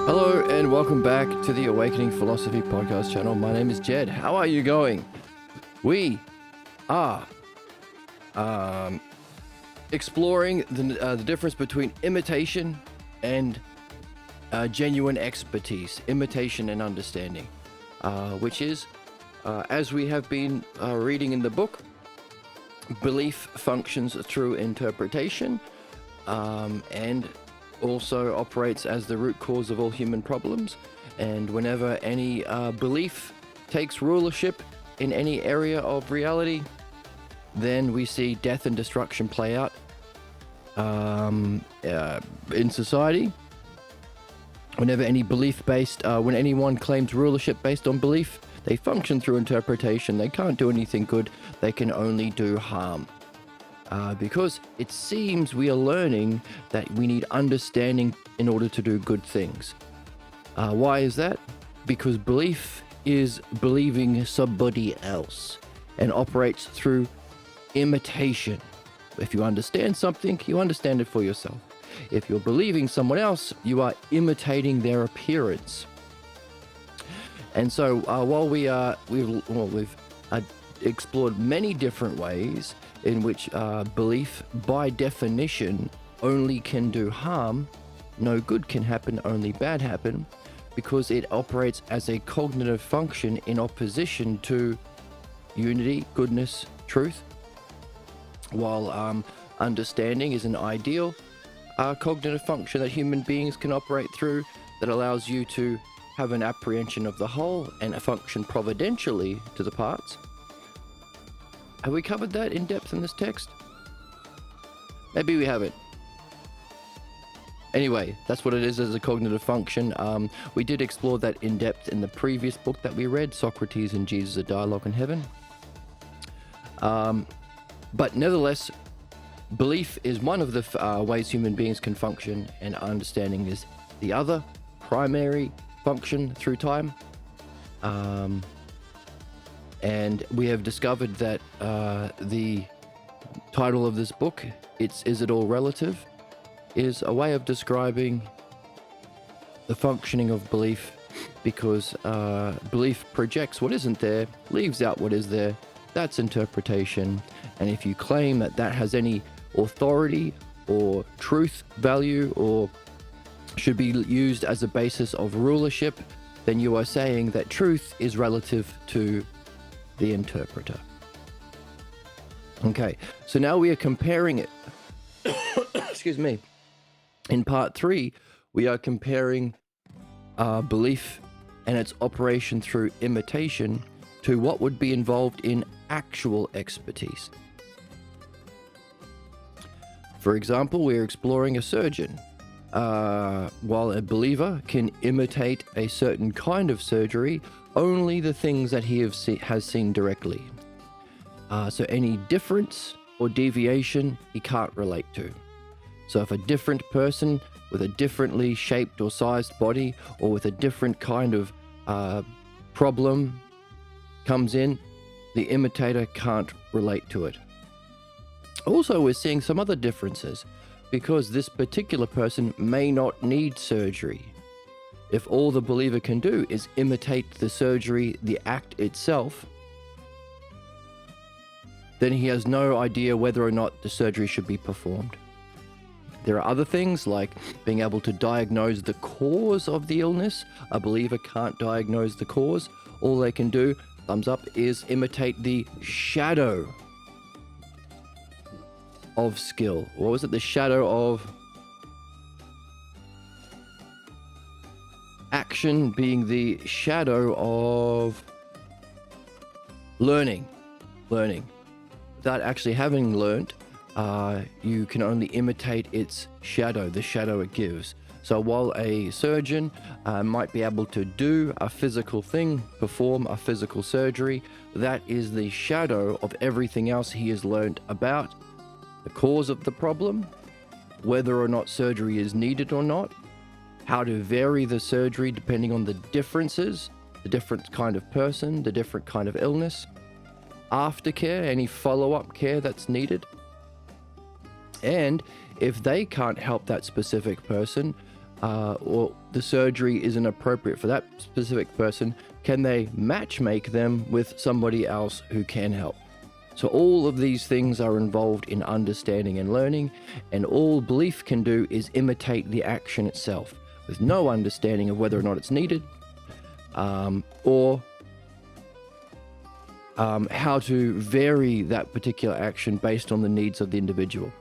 Hello and welcome back to the Awakening Philosophy podcast channel. My name is Jed. How are you going? We are exploring the difference between imitation and genuine expertise, imitation and understanding, which is, as we have been reading in the book, belief functions through interpretation and also operates as the root cause of all human problems. And whenever any belief takes rulership in any area of reality, then we see death and destruction play out in society. Whenever any when anyone claims rulership based on belief, they function through interpretation. They can't do anything good, they can only do harm. Because it seems we are learning that we need understanding in order to do good things. Why is that? Because belief is believing somebody else and operates through imitation. If you understand something, you understand it for yourself. If you're believing someone else, you are imitating their appearance. And so while we've explored many different ways in which belief, by definition, only can do harm, no good can happen, only bad happen, because it operates as a cognitive function in opposition to unity, goodness, truth, while understanding is an ideal cognitive function that human beings can operate through that allows you to have an apprehension of the whole and function providentially to the parts. Have we covered that in depth in this text? Maybe we haven't. Anyway, that's what it is as a cognitive function. We did explore that in depth in the previous book that we read, Socrates and Jesus, A Dialogue in Heaven. But nevertheless, belief is one of the ways human beings can function, and understanding is the other primary function through time. And we have discovered that the title of this book, Is It All Relative?, is a way of describing the functioning of belief, because belief projects what isn't there, leaves out what is there. That's interpretation. And if you claim that that has any authority or truth value or should be used as a basis of rulership, then you are saying that truth is relative to the interpreter. Okay, so now we are comparing it. Excuse me. In part 3, we are comparing belief and its operation through imitation to what would be involved in actual expertise. For example, we're exploring a surgeon. While a believer can imitate a certain kind of surgery, only the things that he has seen directly. So any difference or deviation he can't relate to. So if a different person with a differently shaped or sized body, or with a different kind of problem comes in, the imitator can't relate to it. Also, we're seeing some other differences, because this particular person may not need surgery. If all the believer can do is imitate the surgery, the act itself, then he has no idea whether or not the surgery should be performed. There are other things like being able to diagnose the cause of the illness. A believer can't diagnose the cause. All they can do, thumbs up, is imitate the shadow of skill. What was it? The shadow of action being the shadow of learning. Without actually having learnt, you can only imitate its shadow, the shadow it gives. So while a surgeon might be able to do a physical thing, perform a physical surgery, that is the shadow of everything else he has learnt about the cause of the problem, whether or not surgery is needed or not, how to vary the surgery depending on the differences, the different kind of person, the different kind of illness, aftercare, any follow-up care that's needed. And if they can't help that specific person, or the surgery isn't appropriate for that specific person, can they matchmake them with somebody else who can help? So all of these things are involved in understanding and learning, and all belief can do is imitate the action itself, with no understanding of whether or not it's needed, or how to vary that particular action based on the needs of the individual.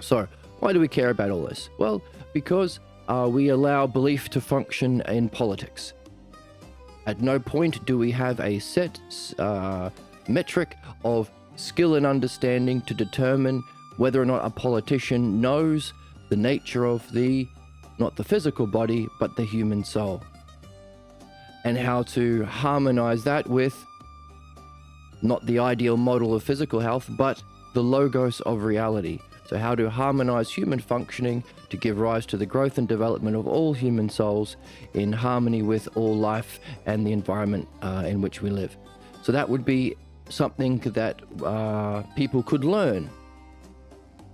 So why do we care about all this? Well, because we allow belief to function in politics. At no point do we have a set metric of skill and understanding to determine whether or not a politician knows the nature of not the physical body, but the human soul, and how to harmonize that with not the ideal model of physical health, but the logos of reality. So how to harmonize human functioning to give rise to the growth and development of all human souls in harmony with all life and the environment in which we live. So that would be something that people could learn.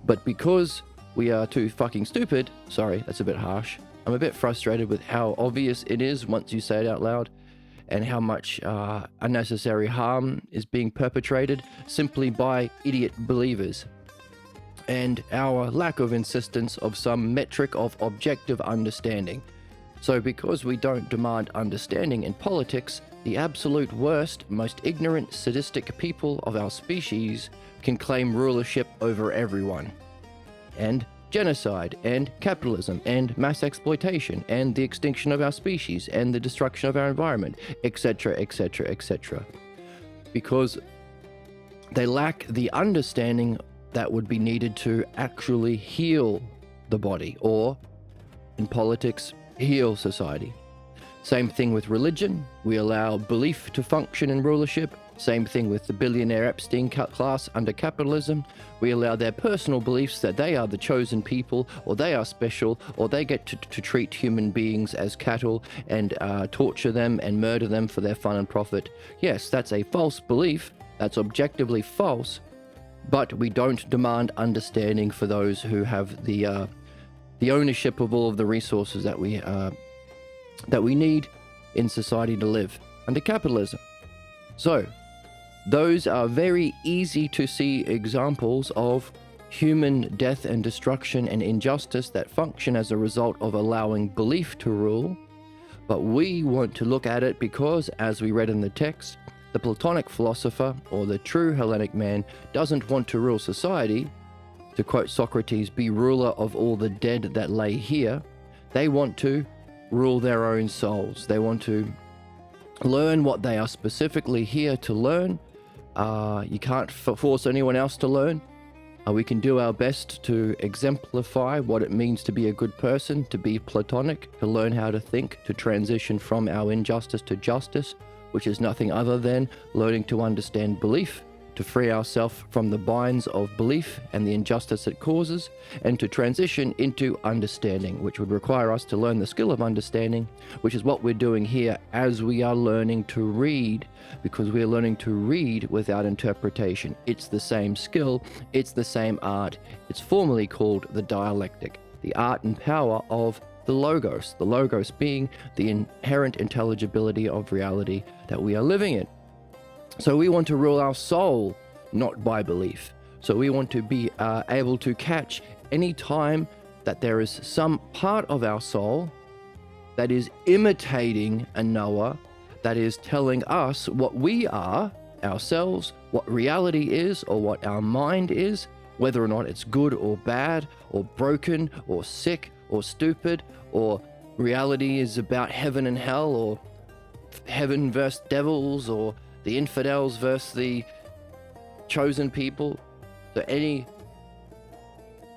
But because we are too fucking stupid, sorry, that's a bit harsh, I'm a bit frustrated with how obvious it is once you say it out loud, and how much unnecessary harm is being perpetrated simply by idiot believers, and our lack of insistence of some metric of objective understanding. So because we don't demand understanding in politics, the absolute worst, most ignorant, sadistic people of our species can claim rulership over everyone. And genocide, and capitalism, and mass exploitation, and the extinction of our species, and the destruction of our environment, etc., etc., etc. Because they lack the understanding that would be needed to actually heal the body, or, in politics, heal society. Same thing with religion. We allow belief to function in rulership. Same thing with the billionaire Epstein class under capitalism. We allow their personal beliefs that they are the chosen people, or they are special, or they get to treat human beings as cattle and torture them and murder them for their fun and profit. Yes, that's a false belief. That's objectively false. But we don't demand understanding for those who have the ownership of all of the resources that we need in society to live under capitalism. So, those are very easy to see examples of human death and destruction and injustice that function as a result of allowing belief to rule. But we want to look at it because, as we read in the text, the Platonic philosopher, or the true Hellenic man, doesn't want to rule society, to quote Socrates, be ruler of all the dead that lay here. They want to rule their own souls. They want to learn what they are specifically here to learn. You can't force anyone else to learn. We can do our best to exemplify what it means to be a good person, to be Platonic, to learn how to think, to transition from our injustice to justice, which is nothing other than learning to understand belief, to free ourselves from the binds of belief and the injustice it causes, and to transition into understanding, which would require us to learn the skill of understanding, which is what we're doing here as we are learning to read, because we are learning to read without interpretation. It's the same skill, it's the same art. It's formally called the dialectic, the art and power of the logos being the inherent intelligibility of reality that we are living in. So we want to rule our soul, not by belief. So we want to be able to catch any time that there is some part of our soul that is imitating a knower, that is telling us what we are, ourselves, what reality is, or what our mind is, whether or not it's good or bad, or broken, or sick, or stupid, or reality is about heaven and hell, or heaven versus devils, or the infidels versus the chosen people. So any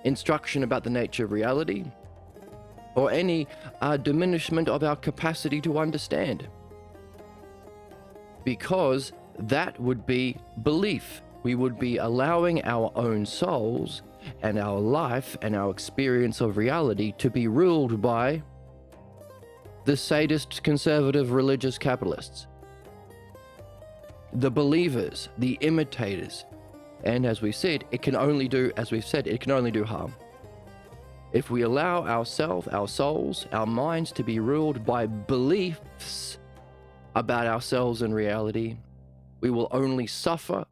instruction about the nature of reality, or any diminishment of our capacity to understand, because that would be belief. We would be allowing our own souls and our life and our experience of reality to be ruled by the sadist, conservative, religious capitalists, the believers, the imitators. And as we said, it can only do harm. If we allow ourselves, our souls, our minds to be ruled by beliefs about ourselves and reality, we will only suffer,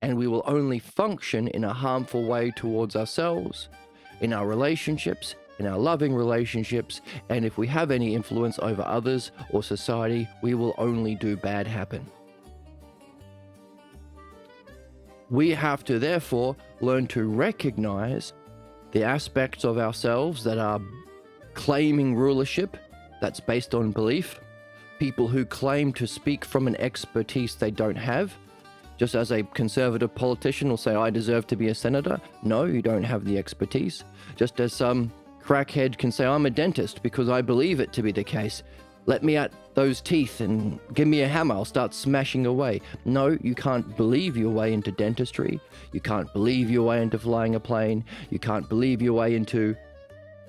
and we will only function in a harmful way towards ourselves, in our relationships, in our loving relationships, and if we have any influence over others or society, we will only do bad happen. We have to therefore learn to recognize the aspects of ourselves that are claiming rulership that's based on belief, people who claim to speak from an expertise they don't have. Just as a conservative politician will say, I deserve to be a senator. No, you don't have the expertise. Just as some crackhead can say, I'm a dentist because I believe it to be the case. Let me at those teeth and give me a hammer, I'll start smashing away. No, you can't believe your way into dentistry. You can't believe your way into flying a plane. You can't believe your way into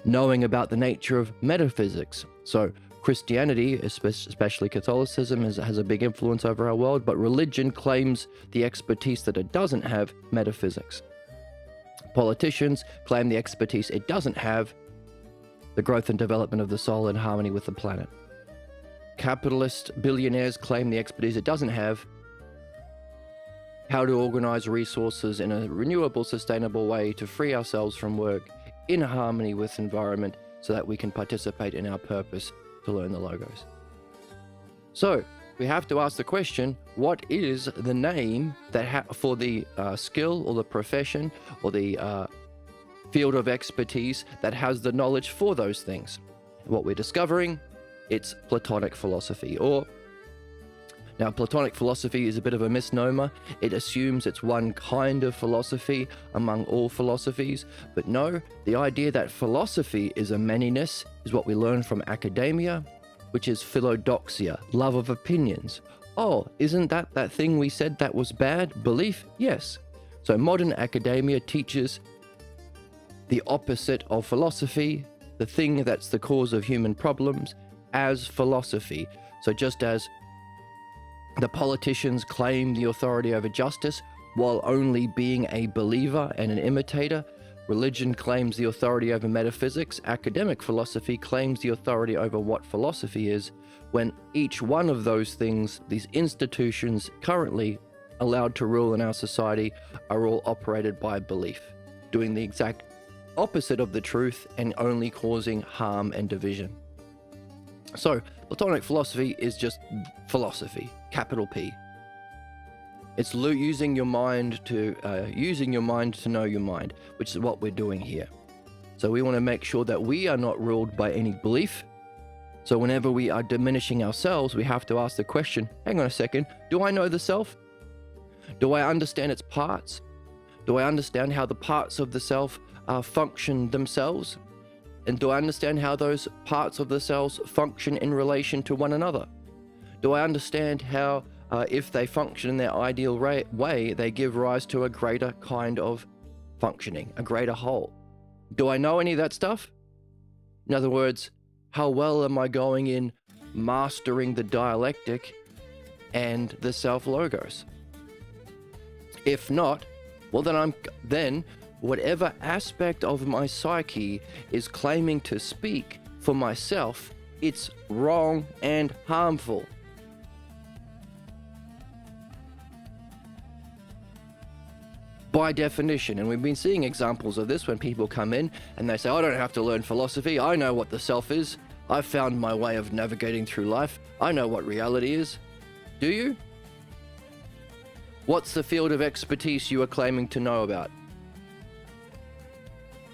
knowing about the nature of metaphysics. So Christianity, especially Catholicism, has a big influence over our world, but religion claims the expertise that it doesn't have, metaphysics. Politicians claim the expertise it doesn't have, the growth and development of the soul in harmony with the planet. Capitalist billionaires claim the expertise it doesn't have, how to organize resources in a renewable, sustainable way to free ourselves from work in harmony with environment so that we can participate in our purpose to learn the logos. So we have to ask the question, what is the name that for the skill or the profession or the field of expertise that has the knowledge for those things? What we're discovering, it's Platonic philosophy. Now, Platonic philosophy is a bit of a misnomer. It assumes it's one kind of philosophy among all philosophies. But no, the idea that philosophy is a manyness is what we learn from academia, which is philodoxia, love of opinions. Oh, isn't that thing we said that was bad? Belief? Yes. So modern academia teaches the opposite of philosophy, the thing that's the cause of human problems, as philosophy. So just as the politicians claim the authority over justice while only being a believer and an imitator, religion claims the authority over metaphysics, academic philosophy claims the authority over what philosophy is, when each one of those things, these institutions currently allowed to rule in our society, are all operated by belief, doing the exact opposite of the truth and only causing harm and division. So, Platonic philosophy is just philosophy, capital P. It's using your mind to know your mind, which is what we're doing here. So we want to make sure that we are not ruled by any belief. So whenever we are diminishing ourselves, we have to ask the question, hang on a second, do I know the self? Do I understand its parts? Do I understand how the parts of the self function themselves? And do I understand how those parts of the cells function in relation to one another? Do I understand how, if they function in their ideal way, they give rise to a greater kind of functioning, a greater whole? Do I know any of that stuff? In other words, how well am I going in mastering the dialectic and the self-logos? If not, well then whatever aspect of my psyche is claiming to speak for myself, it's wrong and harmful. By definition, and we've been seeing examples of this when people come in and they say, I don't have to learn philosophy, I know what the self is, I've found my way of navigating through life, I know what reality is. Do you? What's the field of expertise you are claiming to know about?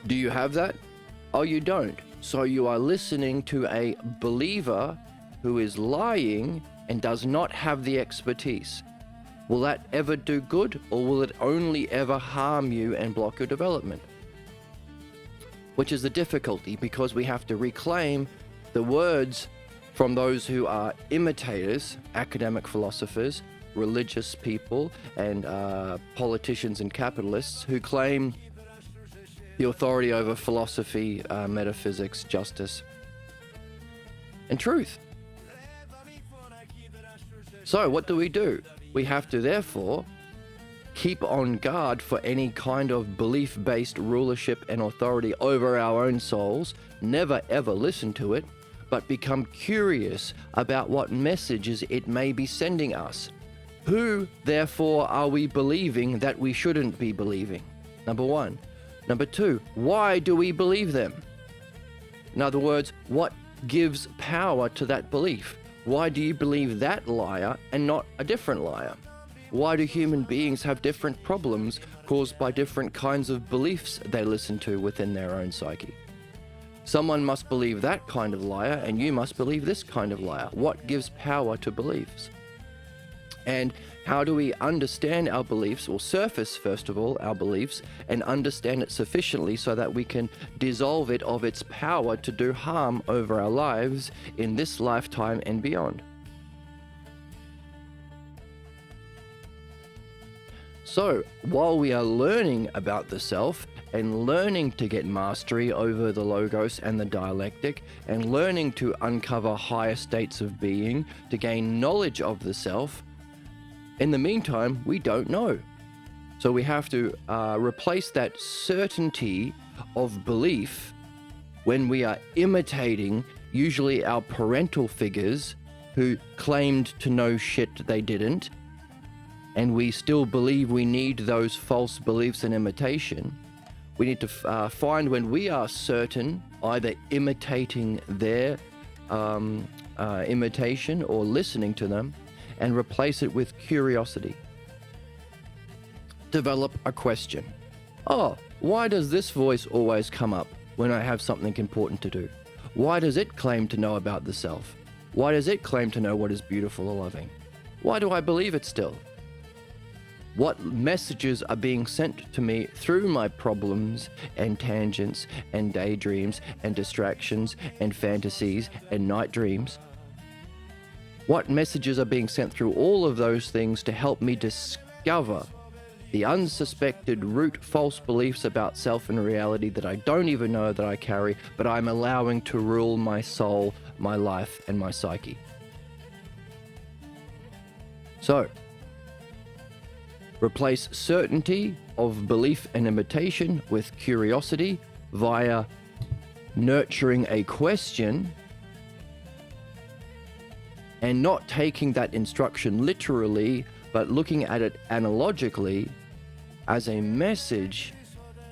Do you have that? Oh, you don't. So you are listening to a believer who is lying and does not have the expertise. Will that ever do good, or will it only ever harm you and block your development? Which is the difficulty, because we have to reclaim the words from those who are imitators, academic philosophers, religious people, and politicians and capitalists who claim the authority over philosophy, metaphysics, justice, and truth. So what do? We have to therefore keep on guard for any kind of belief-based rulership and authority over our own souls, never ever listen to it, but become curious about what messages it may be sending us. Who, therefore, are we believing that we shouldn't be believing? Number one. Number two, why do we believe them? In other words, what gives power to that belief? Why do you believe that liar and not a different liar? Why do human beings have different problems caused by different kinds of beliefs they listen to within their own psyche? Someone must believe that kind of liar, and you must believe this kind of liar. What gives power to beliefs? And how do we understand our beliefs, or surface, first of all, our beliefs, and understand it sufficiently so that we can dissolve it of its power to do harm over our lives in this lifetime and beyond? So, while we are learning about the self and learning to get mastery over the logos and the dialectic, and learning to uncover higher states of being to gain knowledge of the self, in the meantime, we don't know. So we have to replace that certainty of belief when we are imitating usually our parental figures who claimed to know shit they didn't, and we still believe we need those false beliefs and imitation. We need to find when we are certain, either imitating their imitation or listening to them, and replace it with curiosity. Develop a question. Oh, why does this voice always come up when I have something important to do? Why does it claim to know about the self? Why does it claim to know what is beautiful or loving? Why do I believe it still? What messages are being sent to me through my problems and tangents and daydreams and distractions and fantasies and night dreams? What messages are being sent through all of those things to help me discover the unsuspected root false beliefs about self and reality that I don't even know that I carry, but I'm allowing to rule my soul, my life, and my psyche? So, replace certainty of belief and imitation with curiosity via nurturing a question and not taking that instruction literally, but looking at it analogically as a message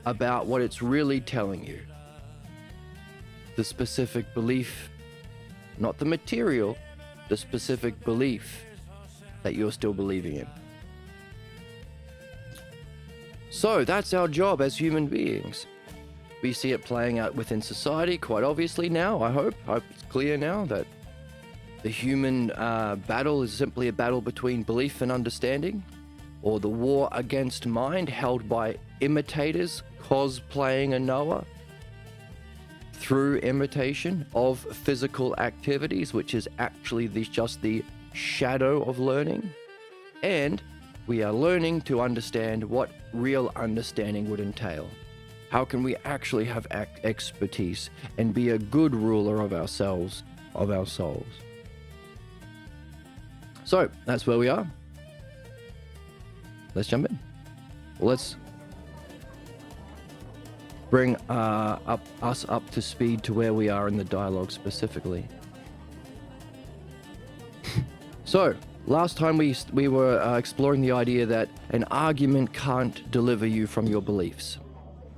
about what it's really telling you. The specific belief, not the material, the specific belief that you're still believing in. So that's our job as human beings. We see it playing out within society quite obviously now, I hope it's clear now that the human battle is simply a battle between belief and understanding, or the war against mind held by imitators cosplaying a knower through imitation of physical activities, which is actually just the shadow of learning. And we are learning to understand what real understanding would entail. How can we actually have expertise and be a good ruler of ourselves, of our souls? So that's where we are. Let's jump in. Let's bring us up to speed to where we are in the dialogue specifically. So last time we were exploring the idea that an argument can't deliver you from your beliefs.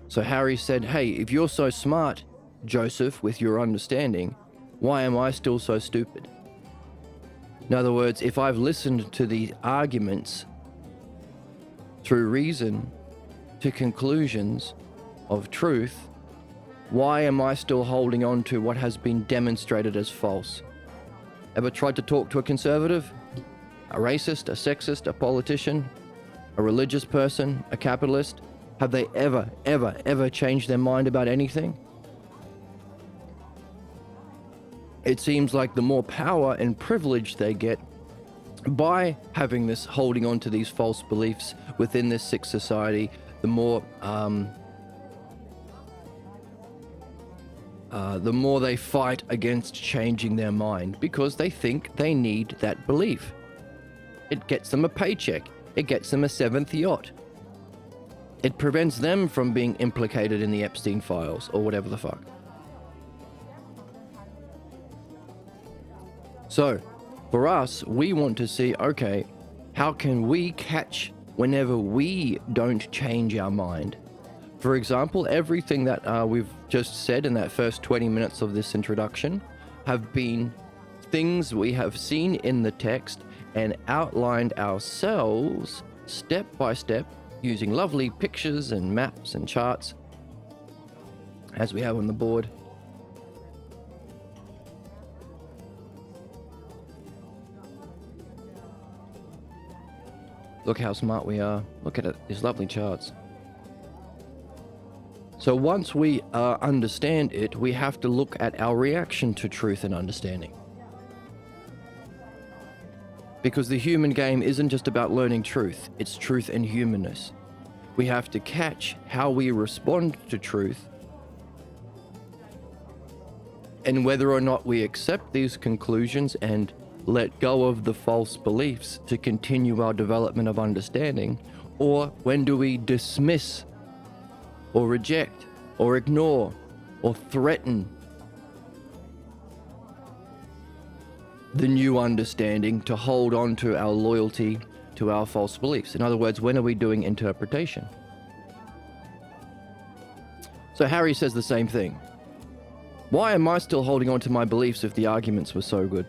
So Harry said, hey, if you're so smart, Joseph, with your understanding, why am I still so stupid? In other words, if I've listened to the arguments through reason to conclusions of truth, why am I still holding on to what has been demonstrated as false? Ever tried to talk to a conservative, a racist, a sexist, a politician, a religious person, a capitalist? Have they ever changed their mind about anything? It seems like the more power and privilege they get by having this, holding on to these false beliefs within this sick society, the more they fight against changing their mind, because they think they need that belief. It gets them a paycheck. It gets them a seventh yacht. It prevents them from being implicated in the Epstein files or whatever the fuck. So, for us, we want to see, okay, how can we catch whenever we don't change our mind? For example, everything that we've just said in that first 20 minutes of this introduction have been things we have seen in the text and outlined ourselves step by step using lovely pictures and maps and charts as we have on the board. Look how smart we are. Look at it, these lovely charts. So once we understand it, we have to look at our reaction to truth and understanding. Because the human game isn't just about learning truth, it's truth and humanness. We have to catch how we respond to truth and whether or not we accept these conclusions and let go of the false beliefs to continue our development of understanding, or when do we dismiss or reject or ignore or threaten the new understanding to hold on to our loyalty to our false beliefs. In other words, when are we doing interpretation? So Harry says the same thing. Why am I still holding on to my beliefs if the arguments were so good?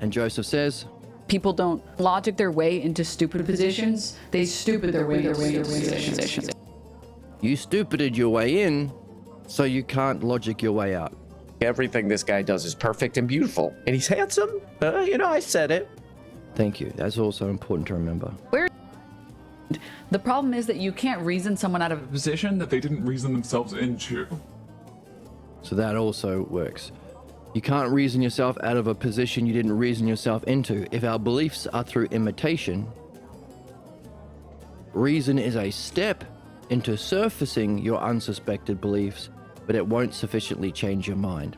And Joseph says, people don't logic their way into stupid positions. They stupid their way into positions. You stupided your way in, so you can't logic your way out. Everything this guy does is perfect and beautiful. And he's handsome. I said it. Thank you. That's also important to remember. The problem is that you can't reason someone out of A position that they didn't reason themselves into. So that also works. You can't reason yourself out of a position you didn't reason yourself into. If our beliefs are through imitation, reason is a step into surfacing your unsuspected beliefs, but it won't sufficiently change your mind.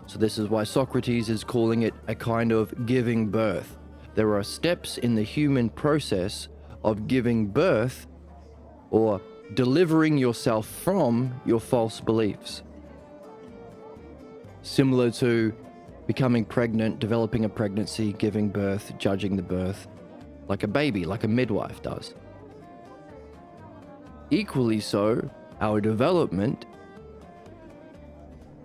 So this is why Socrates is calling it a kind of giving birth. There are steps in the human process of giving birth or delivering yourself from your false beliefs. Similar to becoming pregnant, developing a pregnancy, giving birth, judging the birth, like a baby, like a midwife does. Equally so, our development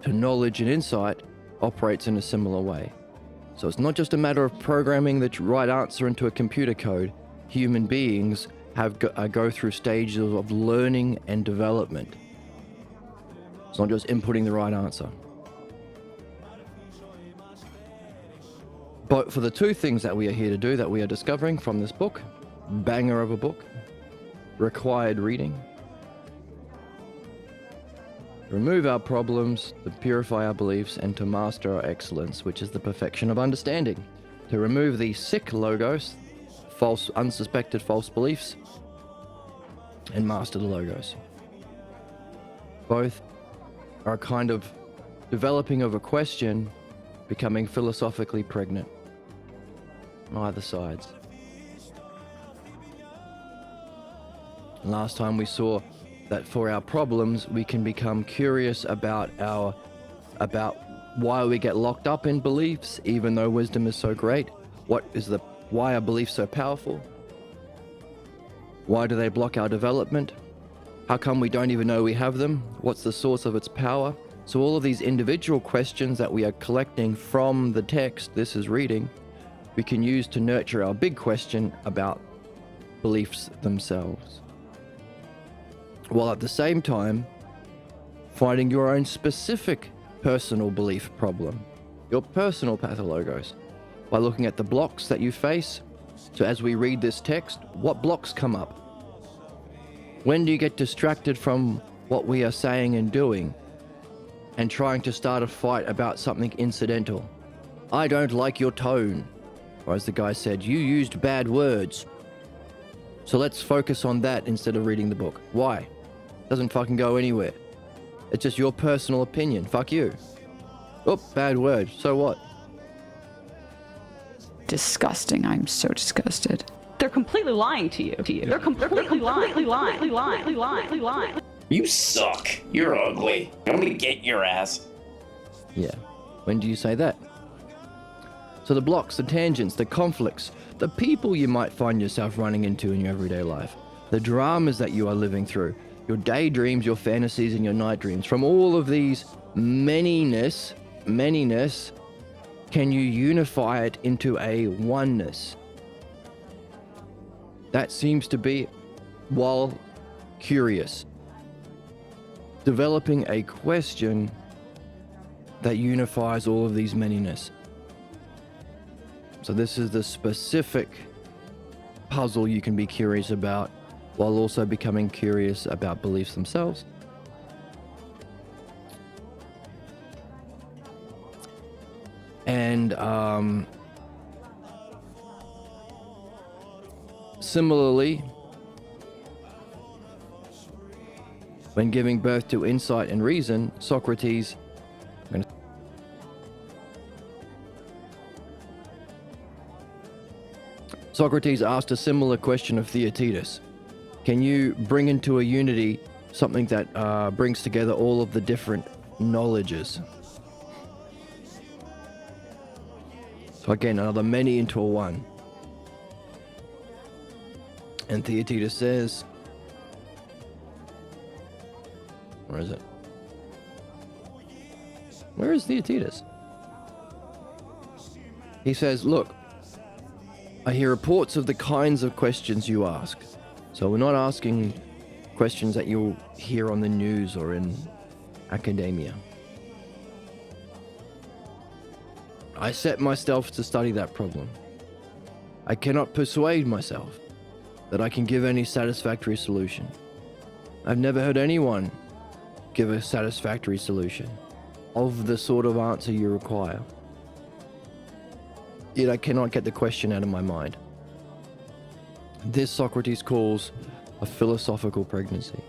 to knowledge and insight operates in a similar way. So it's not just a matter of programming the right answer into a computer code. Human beings go through stages of learning and development. It's not just inputting the right answer. But for the two things that we are here to do, that we are discovering from this book, banger of a book, required reading, remove our problems, to purify our beliefs, and to master our excellence, which is the perfection of understanding. To remove the sick logos, false, unsuspected false beliefs, and master the logos. Both are a kind of developing of a question, becoming philosophically pregnant on either sides. Last time we saw that for our problems, we can become curious about why we get locked up in beliefs, even though wisdom is so great. Why are beliefs so powerful? Why do they block our development? How come we don't even know we have them? What's the source of its power? So all of these individual questions that we are collecting from the text, this is reading, we can use to nurture our big question about beliefs themselves. While at the same time, finding your own specific personal belief problem, your personal pathologos, by looking at the blocks that you face. So as we read this text, what blocks come up? When do you get distracted from what we are saying and doing and trying to start a fight about something incidental? I don't like your tone. Or as the guy said, you used bad words. So let's focus on that instead of reading the book. Why? Doesn't fucking go anywhere. It's just your personal opinion. Fuck you. Oh, bad word. So what? disgusting. I'm so disgusted. They're completely lying to you. They're completely lying. You suck. You're ugly. I'm gonna get your ass. Yeah. When do you say that? So the blocks, the tangents, the conflicts, the people you might find yourself running into in your everyday life, the dramas that you are living through, your daydreams, your fantasies, and your night dreams. From all of these manyness, can you unify it into a oneness? That seems to be, while curious, developing a question that unifies all of these manyness. So this is the specific puzzle you can be curious about, while also becoming curious about beliefs themselves. And similarly, when giving birth to insight and reason, Socrates asked a similar question of Theaetetus. Can you bring into a unity something that brings together all of the different knowledges? So again, another many into a one. And Theaetetus says, where is it? Where is Theaetetus? He says, look, I hear reports of the kinds of questions you ask. So we're not asking questions that you'll hear on the news or in academia. I set myself to study that problem. I cannot persuade myself that I can give any satisfactory solution. I've never heard anyone give a satisfactory solution of the sort of answer you require. Yet I cannot get the question out of my mind. This Socrates calls a philosophical pregnancy.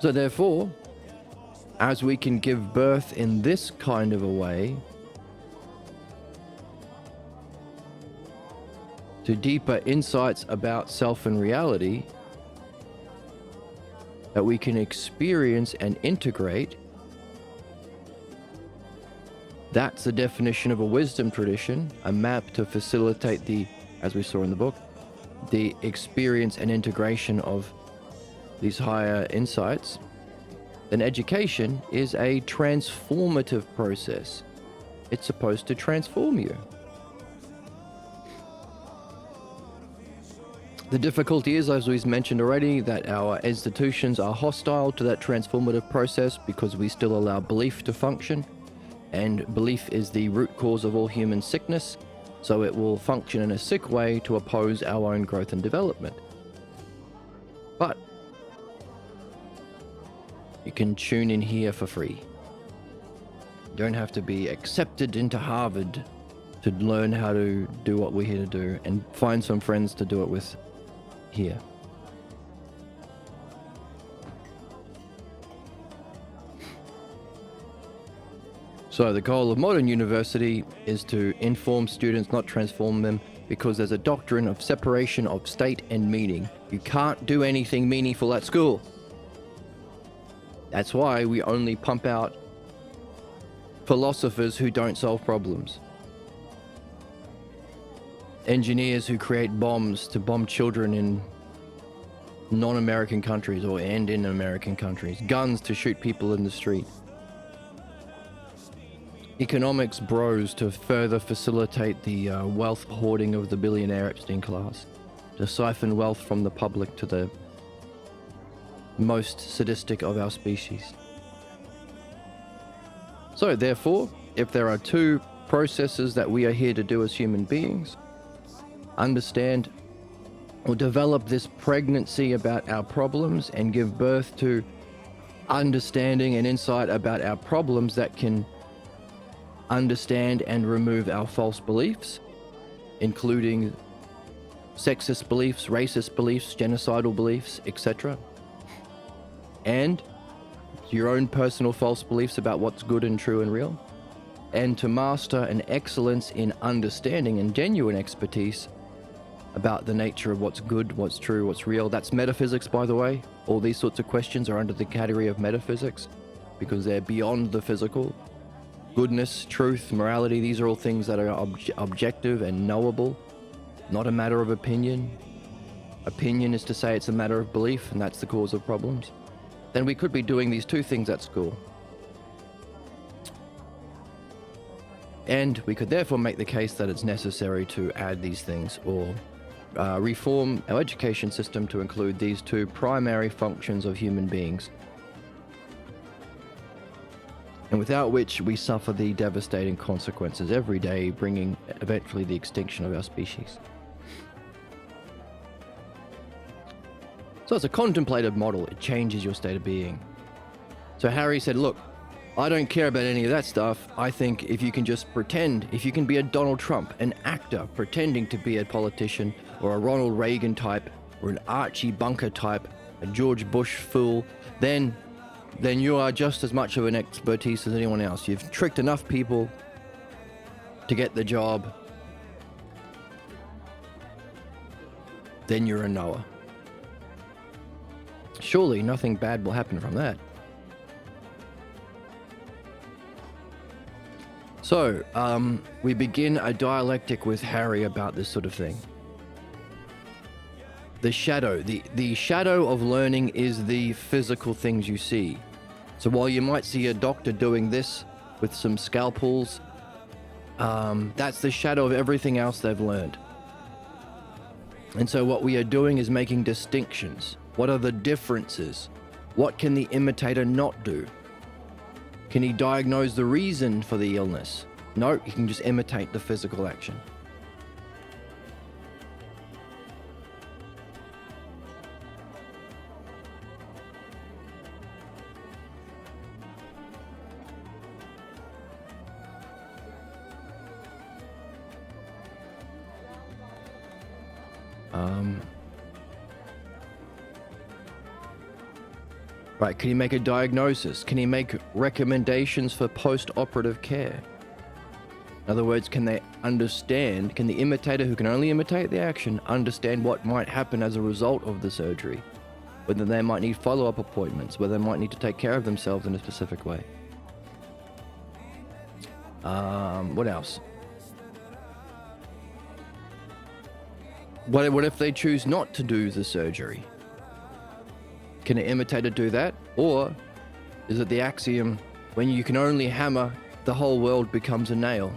So therefore, as we can give birth in this kind of a way to deeper insights about self and reality that we can experience and integrate, that's the definition of a wisdom tradition, a map to facilitate the, as we saw in the book, the experience and integration of these higher insights. Then education is a transformative process. It's supposed to transform you. The difficulty is, as we've mentioned already, that our institutions are hostile to that transformative process because we still allow belief to function, and belief is the root cause of all human sickness, so it will function in a sick way to oppose our own growth and development. But you can tune in here for free. You don't have to be accepted into Harvard to learn how to do what we're here to do, and find some friends to do it with here. So the goal of modern university is to inform students, not transform them, because there's a doctrine of separation of state and meaning. You can't do anything meaningful at school. That's why we only pump out philosophers who don't solve problems. Engineers who create bombs to bomb children in non-American countries and in American countries. Guns to shoot people in the street. Economics bros to further facilitate the wealth hoarding of the billionaire Epstein class. To siphon wealth from the public to the most sadistic of our species. So therefore, if there are two processes that we are here to do as human beings, understand or develop this pregnancy about our problems and give birth to understanding and insight about our problems that can understand and remove our false beliefs, including sexist beliefs, racist beliefs, genocidal beliefs, etc. And your own personal false beliefs about what's good and true and real. and to master an excellence in understanding and genuine expertise about the nature of what's good, what's true, what's real. That's metaphysics, by the way. All these sorts of questions are under the category of metaphysics because they're beyond the physical. Goodness, truth, morality, these are all things that are objective and knowable, not a matter of opinion. Opinion is to say it's a matter of belief, and that's the cause of problems. Then we could be doing these two things at school. And we could therefore make the case that it's necessary to add these things or reform our education system to include these two primary functions of human beings, and without which we suffer the devastating consequences every day, bringing eventually the extinction of our species. So it's a contemplative model. It changes your state of being. So Harry said, look, I don't care about any of that stuff. I think if you can just pretend, if you can be a Donald Trump, an actor pretending to be a politician, or a Ronald Reagan type, or an Archie Bunker type, a George Bush fool, then you are just as much of an expertise as anyone else. You've tricked enough people to get the job. Then you're a knower. Surely nothing bad will happen from that. So, we begin a dialectic with Harry about this sort of thing. The shadow. The shadow of learning is the physical things you see. So while you might see a doctor doing this with some scalpels, that's the shadow of everything else they've learned. And so what we are doing is making distinctions. What are the differences? What can the imitator not do? Can he diagnose the reason for the illness? No, he can just imitate the physical action. Right, can he make a diagnosis? Can he make recommendations for post-operative care? In other words, can they understand, can the imitator who can only imitate the action understand what might happen as a result of the surgery? Whether they might need follow-up appointments, whether they might need to take care of themselves in a specific way. What else? What if they choose not to do the surgery? Can an imitator do that? Or is it the axiom, when you can only hammer, the whole world becomes a nail?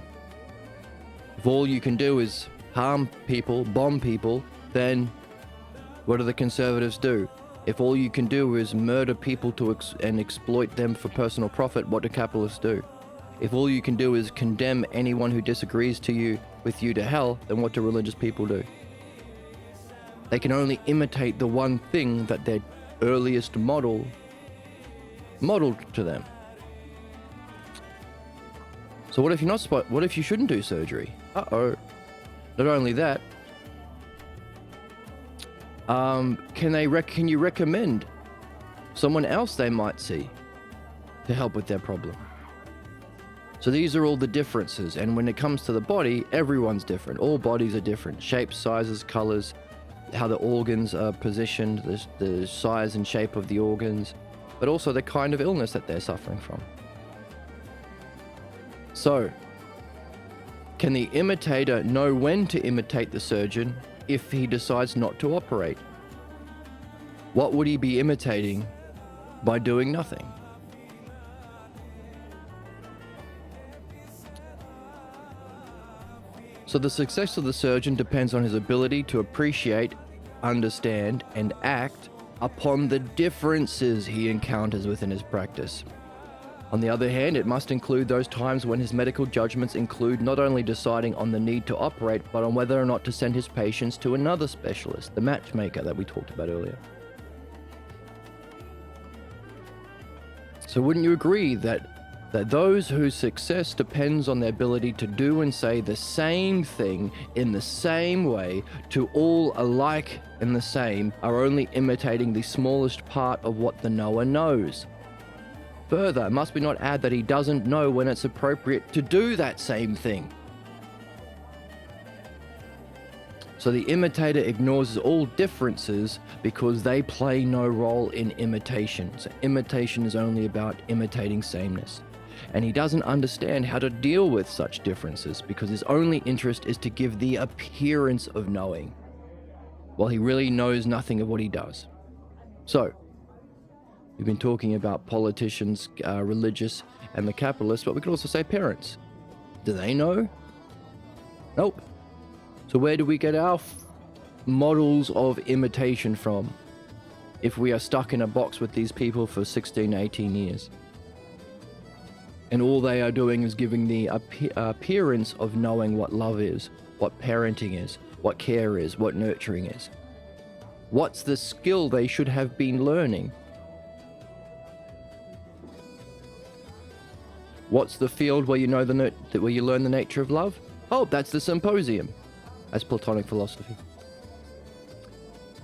If all you can do is harm people, bomb people, then what do the conservatives do? If all you can do is murder people and exploit them for personal profit, what do capitalists do? If all you can do is condemn anyone who disagrees with you to hell, then what do religious people do? They can only imitate the one thing that their earliest modeled to them. So what if you're not what if you shouldn't do surgery? Not only that, can you recommend someone else they might see to help with their problem? So these are all the differences, and when it comes to the body, everyone's different. All bodies are different. Shapes, sizes, colors, how the organs are positioned, the size and shape of the organs, but also the kind of illness that they're suffering from. So, can the imitator know when to imitate the surgeon if he decides not to operate? What would he be imitating by doing nothing? So the success of the surgeon depends on his ability to appreciate, understand, and act upon the differences he encounters within his practice. On the other hand, it must include those times when his medical judgments include not only deciding on the need to operate, but on whether or not to send his patients to another specialist, the matchmaker that we talked about earlier. So wouldn't you agree that those whose success depends on their ability to do and say the same thing in the same way to all alike and the same are only imitating the smallest part of what the knower knows? Further, must we not add that he doesn't know when it's appropriate to do that same thing? So the imitator ignores all differences because they play no role in imitation. So imitation is only about imitating sameness. And he doesn't understand how to deal with such differences because his only interest is to give the appearance of knowing, while he really knows nothing of what he does. So, we've been talking about politicians, religious, and the capitalists, but we could also say parents. Do they know? Nope. So where do we get our models of imitation from if we are stuck in a box with these people for 16, 18 years? And all they are doing is giving the appearance of knowing what love is, what parenting is, what care is, what nurturing is. What's the skill they should have been learning? What's the field where you know where you learn the nature of love? Oh, that's the symposium. That's Platonic philosophy.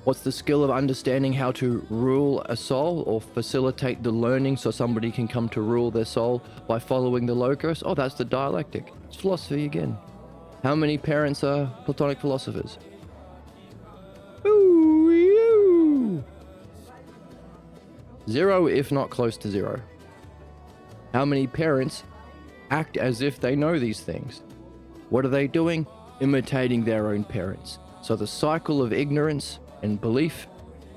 What's the skill of understanding how to rule a soul or facilitate the learning so somebody can come to rule their soul by following the logos? Oh, that's the dialectic. It's philosophy again. How many parents are Platonic philosophers? Ooh, zero, if not close to zero. How many parents act as if they know these things? What are they doing? Imitating their own parents. So the cycle of ignorance and belief,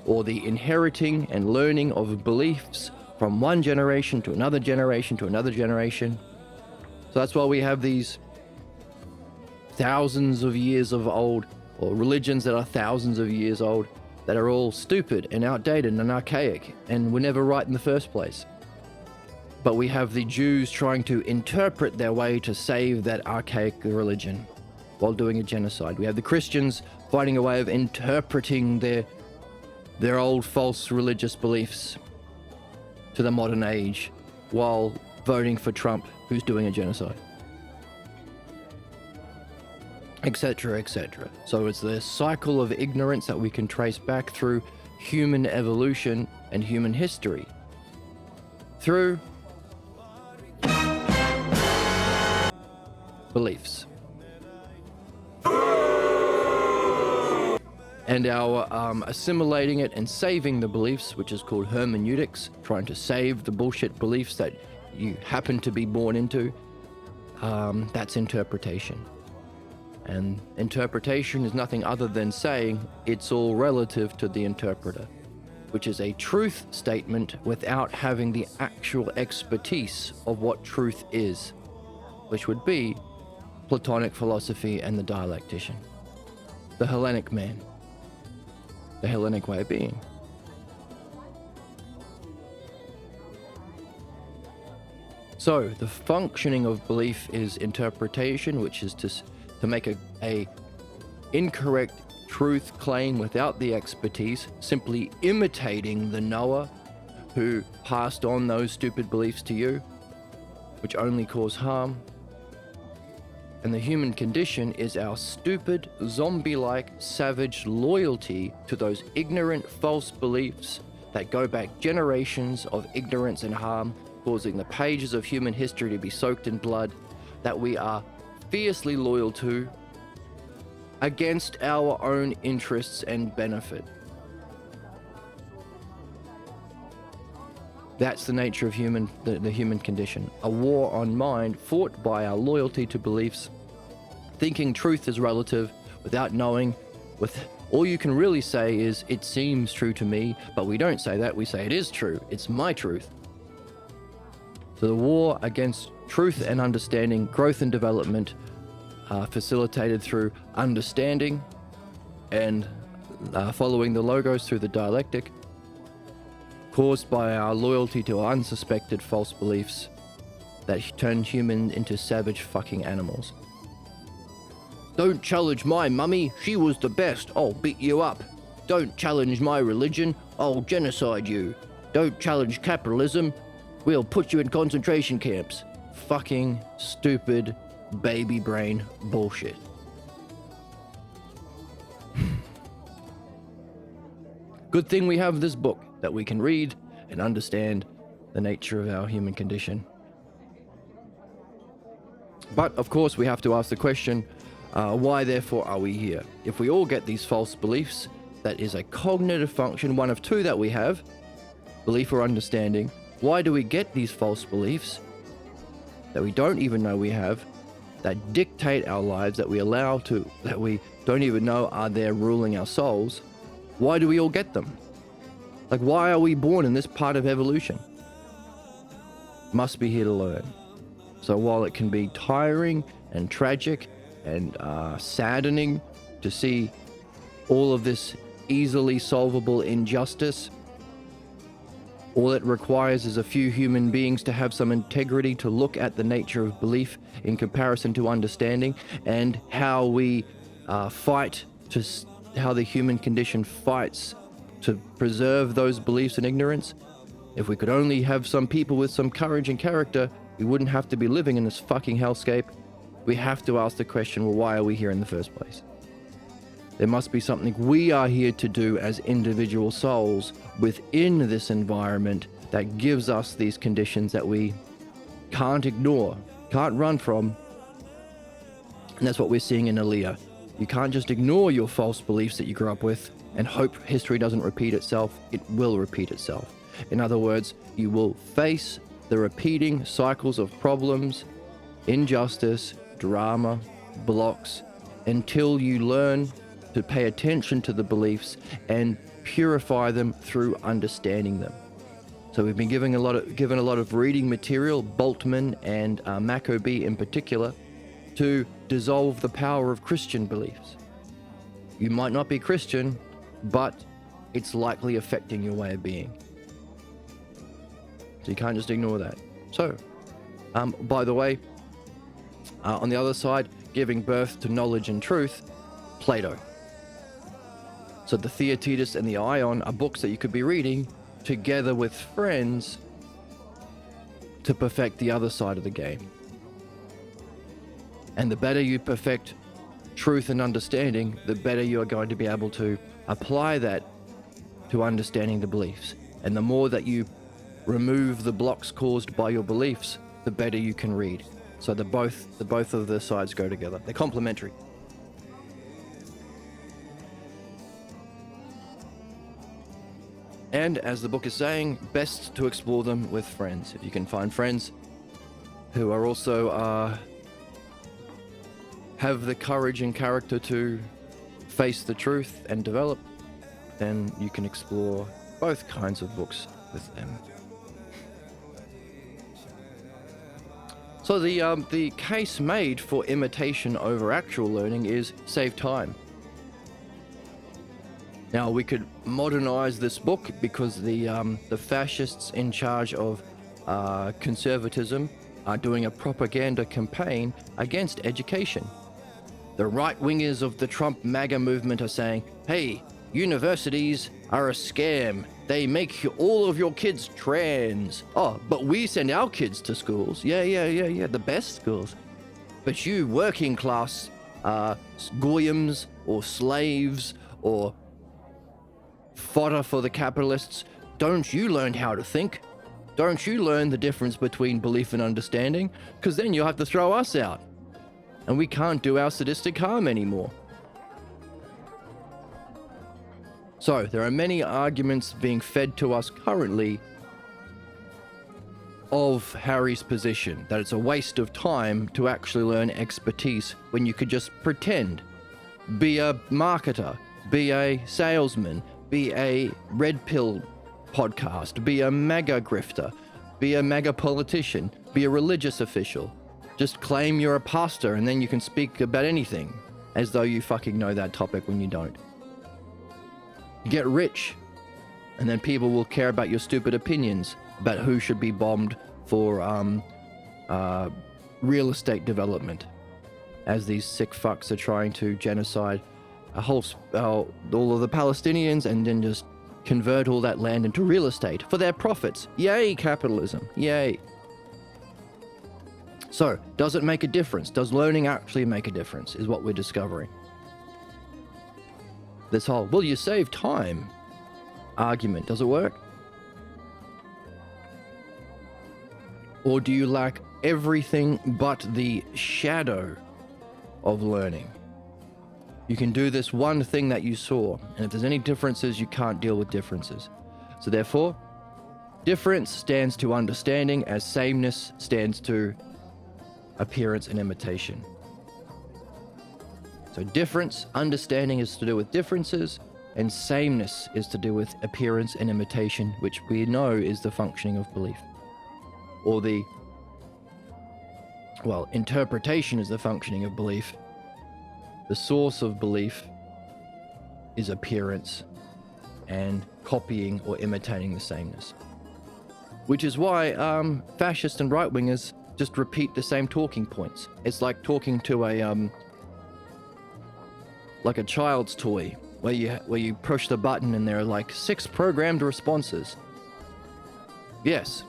or the inheriting and learning of beliefs from one generation to another generation to another generation. So that's why we have these thousands of years of old, or religions that are thousands of years old, that are all stupid and outdated and archaic and were never right in the first place. But we have the Jews trying to interpret their way to save that archaic religion while doing a genocide. We have the Christians finding a way of interpreting their old false religious beliefs to the modern age while voting for Trump, who's doing a genocide. Etc., etc. So it's the cycle of ignorance that we can trace back through human evolution and human history. Through beliefs. And our assimilating it and saving the beliefs, which is called hermeneutics, trying to save the bullshit beliefs that you happen to be born into, that's interpretation. And interpretation is nothing other than saying it's all relative to the interpreter, which is a truth statement without having the actual expertise of what truth is, which would be Platonic philosophy and the dialectician, the Hellenic man, the Hellenic way of being. So the functioning of belief is interpretation, which is to make a incorrect truth claim without the expertise, simply imitating the knower who passed on those stupid beliefs to you, which only cause harm. And the human condition is our stupid, zombie-like, savage loyalty to those ignorant, false beliefs that go back generations of ignorance and harm, causing the pages of human history to be soaked in blood, that we are fiercely loyal to against our own interests and benefit. That's the nature of the human condition. A war on mind fought by our loyalty to beliefs, thinking truth is relative without knowing. With all you can really say is, it seems true to me, but we don't say that. We say it is true. It's my truth. So the war against truth and understanding, growth and development, facilitated through understanding and following the logos through the dialectic, caused by our loyalty to unsuspected false beliefs that turn humans into savage fucking animals. Don't challenge my mummy, she was the best, I'll beat you up. Don't challenge my religion, I'll genocide you. Don't challenge capitalism, we'll put you in concentration camps. Fucking stupid baby brain bullshit. Good thing we have this book that we can read and understand the nature of our human condition. But of course, we have to ask the question, why therefore are we here? If we all get these false beliefs, that is a cognitive function, one of two that we have, belief or understanding. Why do we get these false beliefs that we don't even know we have, that dictate our lives, that we don't even know are there ruling our souls? Why do we all get them? Like, why are we born in this part of evolution? Must be here to learn. So while it can be tiring and tragic and saddening to see all of this easily solvable injustice, all it requires is a few human beings to have some integrity to look at the nature of belief in comparison to understanding, and how we how the human condition fights to preserve those beliefs and ignorance. If we could only have some people with some courage and character, we wouldn't have to be living in this fucking hellscape. We have to ask the question, well, why are we here in the first place? There must be something we are here to do as individual souls within this environment that gives us these conditions that we can't ignore, can't run from. And that's what we're seeing in Aaliyah. You can't just ignore your false beliefs that you grew up with and hope history doesn't repeat itself. It will repeat itself. In other words, you will face the repeating cycles of problems, injustice, drama, blocks, until you learn to pay attention to the beliefs and purify them through understanding them. So we've been given a lot of reading material, Boltman and Maccabee in particular, to dissolve the power of Christian beliefs. You might not be Christian, but it's likely affecting your way of being. So you can't just ignore that. So, by the way, on the other side, giving birth to knowledge and truth, Plato. So the Theaetetus and the Ion are books that you could be reading together with friends to perfect the other side of the game. And the better you perfect truth and understanding, the better you are going to be able to apply that to understanding the beliefs. And the more that you remove the blocks caused by your beliefs, the better you can read. So the both of the sides go together. They're complementary. And as the book is saying, best to explore them with friends. If you can find friends who are also have the courage and character to face the truth and develop, then you can explore both kinds of books with them. So the case made for imitation over actual learning is save time. Now we could modernize this book because the fascists in charge of conservatism are doing a propaganda campaign against education. The right-wingers of the Trump MAGA movement are saying, hey, universities are a scam. They make all of your kids trans. Oh, but we send our kids to schools. Yeah, the best schools. But you working class goyams or slaves or fodder for the capitalists, don't you learn how to think? Don't you learn the difference between belief and understanding? Because then you'll have to throw us out. And we can't do our sadistic harm anymore. So, there are many arguments being fed to us currently of Harry's position, that it's a waste of time to actually learn expertise when you could just pretend. Be a marketer, be a salesman, be a red pill podcast, be a MAGA grifter, be a MAGA politician, be a religious official. Just claim you're a pastor and then you can speak about anything, as though you fucking know that topic when you don't. You get rich, and then people will care about your stupid opinions about who should be bombed for real estate development, as these sick fucks are trying to genocide all of the Palestinians and then just convert all that land into real estate for their profits. Yay, capitalism. Yay. So, does it make a difference? Does learning actually make a difference, is what we're discovering. This whole, will you save time argument, does it work? Or do you lack everything but the shadow of learning? You can do this one thing that you saw, and if there's any differences, you can't deal with differences. So therefore, difference stands to understanding, as sameness stands to appearance and imitation. So difference, understanding is to do with differences, and sameness is to do with appearance and imitation, which we know is the functioning of belief. Or interpretation is the functioning of belief. The source of belief is appearance and copying or imitating the sameness. Which is why fascists and right-wingers just repeat the same talking points. It's like talking to a child's toy, where you push the button and there are like 6 programmed responses. Yes.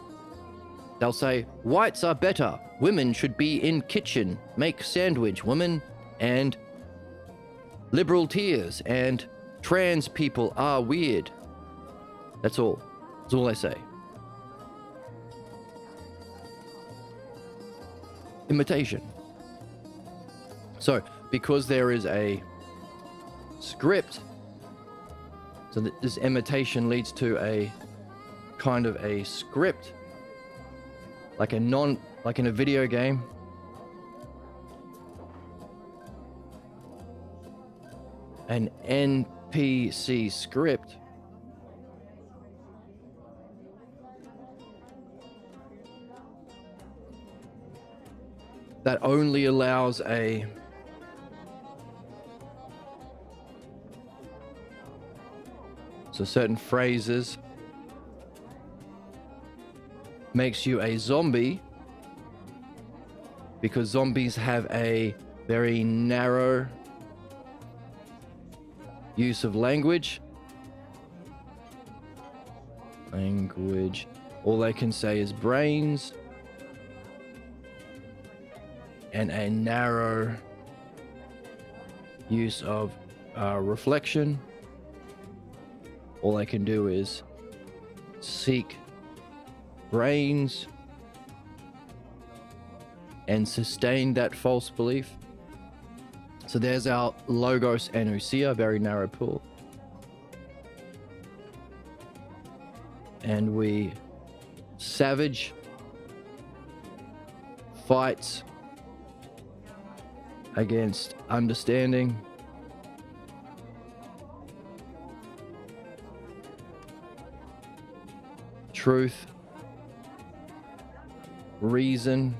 They'll say, whites are better, women should be in kitchen, make sandwich, woman, and liberal tears, and trans people are weird. That's all. That's all they say. Imitation. So, because there is a script, so that this imitation leads to a kind of a script, like in a video game. An NPC script that only allows certain phrases, makes you a zombie, because zombies have a very narrow use of language. All they can say is brains, and a narrow use of reflection. All they can do is seek brains and sustain that false belief. So there's our logos and ousia, very narrow pool. And we savage fights against understanding, truth, reason,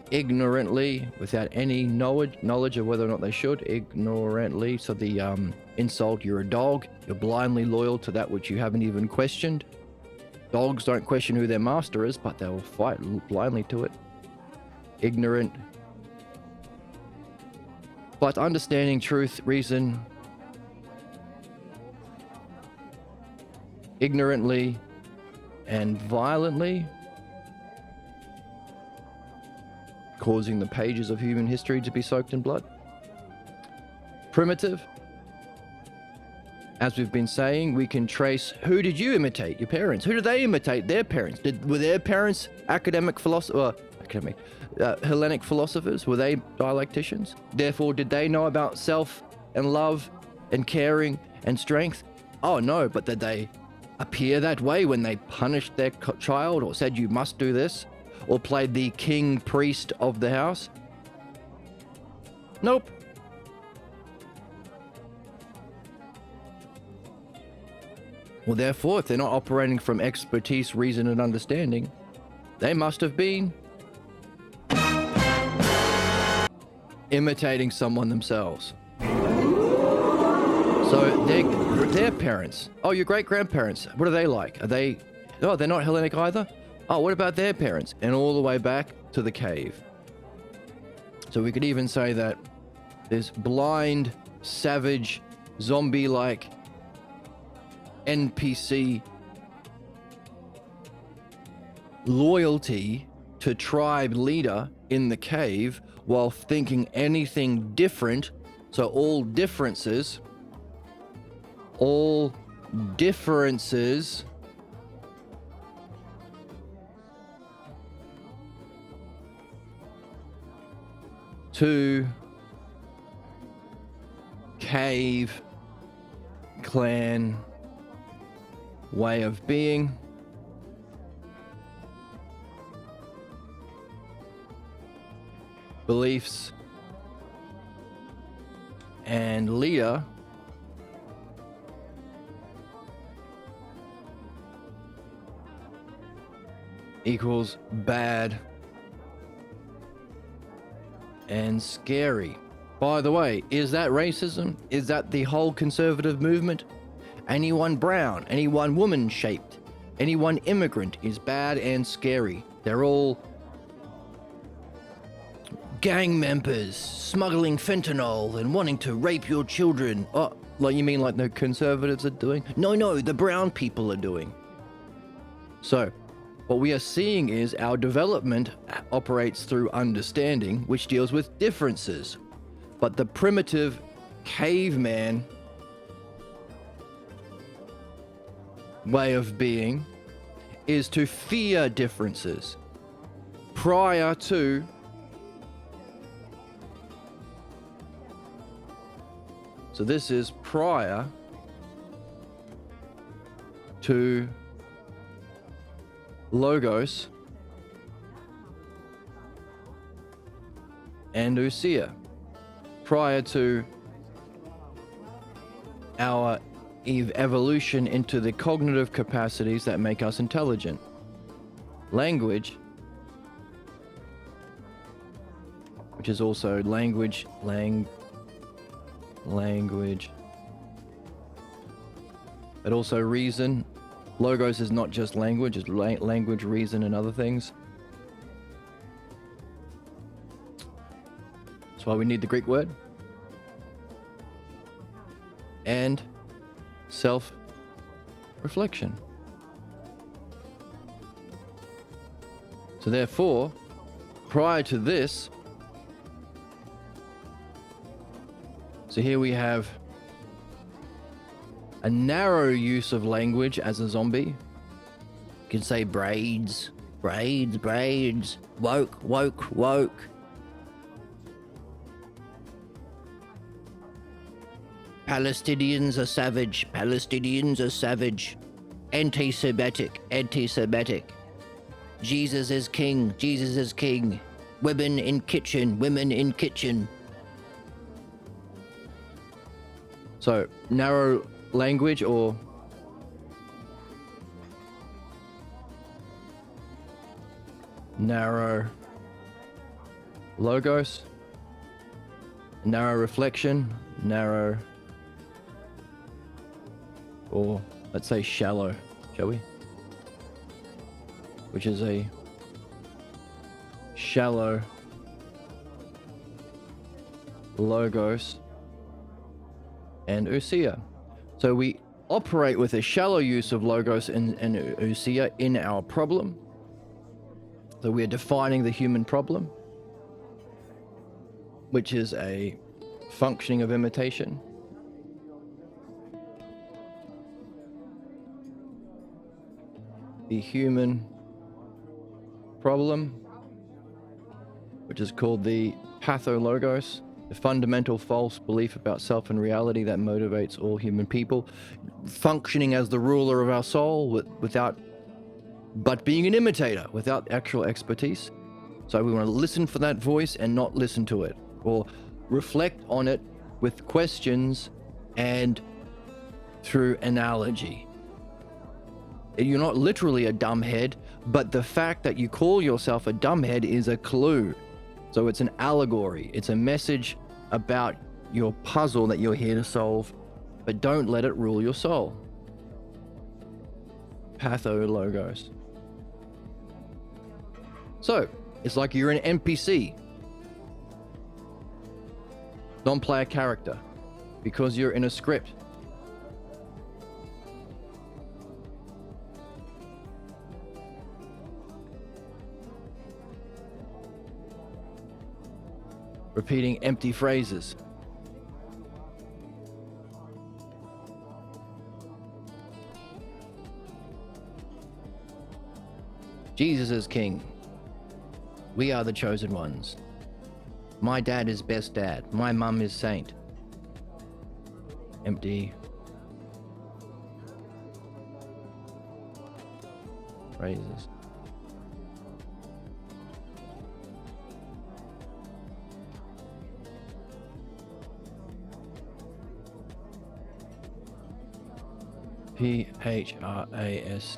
ignorantly, without any knowledge of whether or not they should, ignorantly. So the insult, you're a dog, you're blindly loyal to that which you haven't even questioned. Dogs don't question who their master is, but they'll fight blindly to it. Ignorant. But understanding, truth, reason, ignorantly and violently, causing the pages of human history to be soaked in blood. Primitive. As we've been saying, we can trace, who did you imitate? Your parents. Who did they imitate? Their parents. Were their parents Hellenic philosophers? Were they dialecticians? Therefore, did they know about self and love and caring and strength? Oh no, but did they appear that way when they punished their child, or said you must do this, or played the king priest of the house? Nope. Well, therefore, if they're not operating from expertise, reason, and understanding, they must have been imitating someone themselves. So their parents, oh, your great-grandparents, what are they like? They're not Hellenic either? Oh, what about their parents? And all the way back to the cave. So we could even say that this blind, savage, zombie-like NPC loyalty to tribe leader in the cave while thinking anything different. So all differences 2 cave clan way of being. Beliefs and leader equals bad and scary. By the way, is that racism? Is that the whole conservative movement? Anyone brown, anyone woman shaped, anyone immigrant is bad and scary. They're all gang members smuggling fentanyl and wanting to rape your children. Oh, like you mean like the conservatives are doing? No, the brown people are doing. So, what we are seeing is our development operates through understanding, which deals with differences. But the primitive caveman way of being is to fear differences prior to so this is prior to Logos and Usia, prior to our evolution into the cognitive capacities that make us intelligent. Language, which is also language, but also reason. Logos is not just language, it's language, reason, and other things. That's why we need the Greek word. And self-reflection. So therefore, prior to this, so here we have a narrow use of language as a zombie. You can say braids, woke. Palestinians are savage. Anti-Semitic. Jesus is king. Women in kitchen. So, narrow language or narrow logos, narrow reflection, narrow, or let's say shallow, shall we? Which is a shallow logos and Usia. So we operate with a shallow use of logos and Usia in our problem. So we are defining the human problem, which is a functioning of imitation. The human problem, which is called the pathologos, the fundamental false belief about self and reality that motivates all human people, functioning as the ruler of our soul but being an imitator without actual expertise. So we want to listen for that voice and not listen to it, or reflect on it with questions and through analogy. You're not literally a dumbhead, but the fact that you call yourself a dumbhead is a clue. So it's an allegory. It's a message about your puzzle that you're here to solve, but don't let it rule your soul. Pathologos. So it's like you're an NPC, non-player character, because you're in a script. Repeating empty phrases. Jesus is king. We are the chosen ones. My dad is best dad. My mum is saint. Empty phrases. Phrases.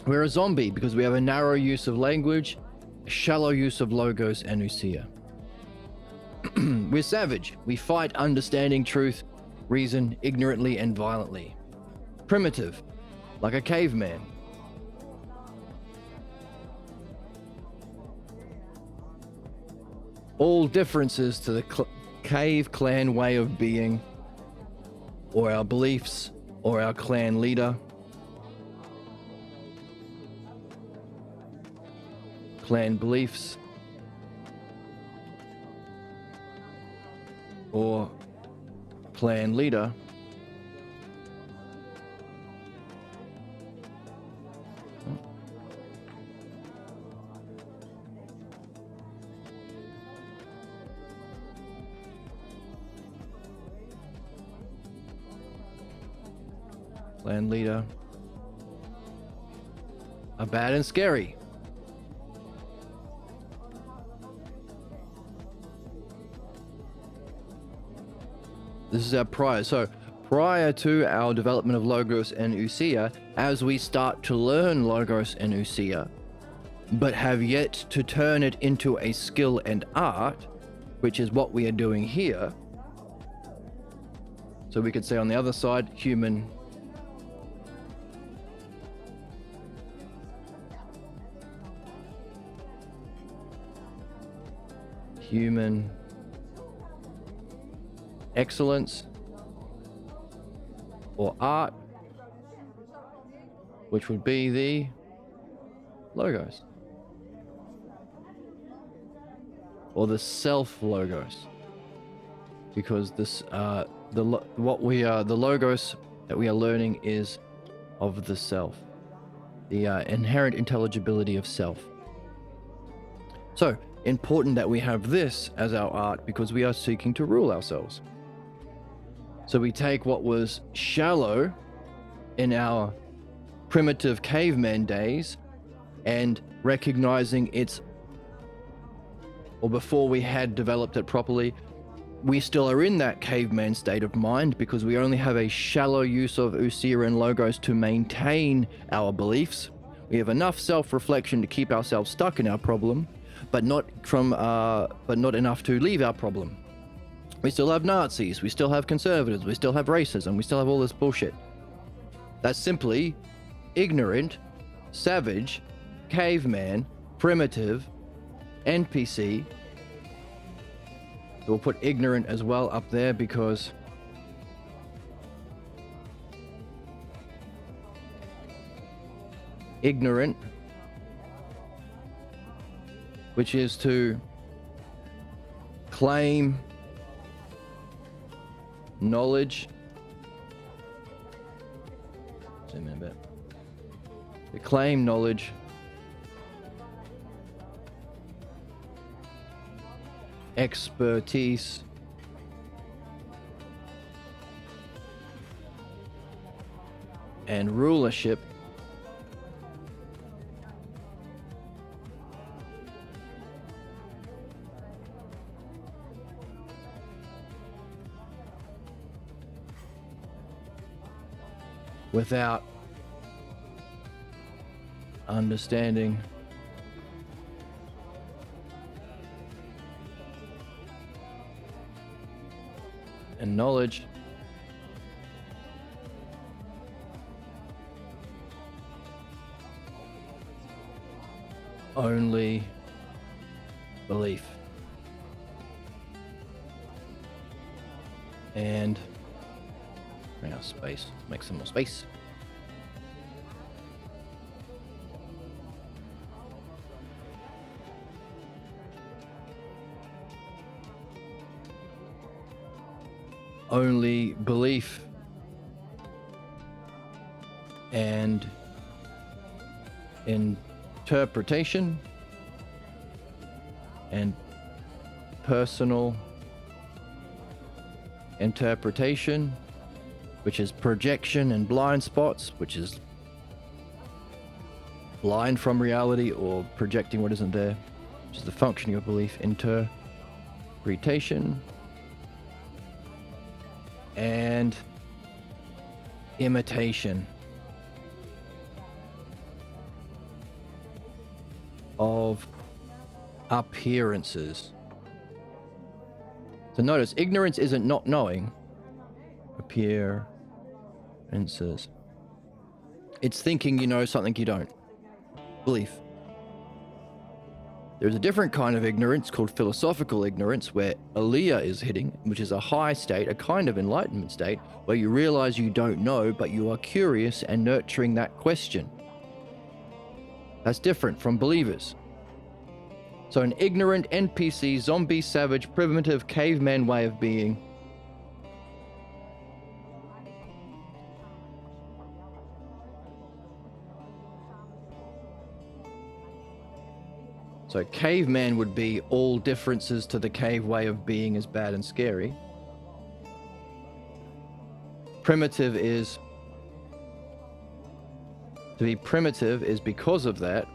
We're a zombie because we have a narrow use of language, a shallow use of logos and ousia. We're savage. We fight understanding truth, reason, ignorantly and violently. Primitive, like a caveman. All differences to the cave clan way of being, or our beliefs, or our clan leader. Clan beliefs, or clan leader. Clan leader are bad and scary. This is our prior. So prior to our development of logos and ousia, as we start to learn logos and ousia, but have yet to turn it into a skill and art, which is what we are doing here. So we could say on the other side, human excellence or art, which would be the logos or the self logos, because this the logos that we are learning is of the self, the inherent intelligibility of self. So important that we have this as our art because we are seeking to rule ourselves. So we take what was shallow in our primitive caveman days and recognizing its, or before we had developed it properly, we still are in that caveman state of mind because we only have a shallow use of ousia and logos to maintain our beliefs. We have enough self-reflection to keep ourselves stuck in our problem, but not enough to leave our problem. We still have Nazis, we still have conservatives, we still have racism, we still have all this bullshit. That's simply ignorant, savage, caveman, primitive, NPC. We'll put ignorant as well up there because ignorant, which is to claim knowledge. Zoom in a bit. To claim knowledge, expertise, and rulership without understanding and knowledge only belief. And bring out space, make some more space. Only belief and interpretation and personal interpretation, which is projection and blind spots, which is blind from reality or projecting what isn't there, which is the functioning of belief. Interpretation and imitation of appearances. So notice, ignorance isn't not knowing. Appearances. It's thinking you know something you don't. Belief. There's a different kind of ignorance called philosophical ignorance, where Aliyah is hitting, which is a high state, a kind of enlightenment state, where you realize you don't know, but you are curious and nurturing that question. That's different from believers. So an ignorant NPC, zombie, savage, primitive, caveman way of being. So caveman would be all differences to the cave way of being is bad and scary. Primitive is, to be primitive is because of that.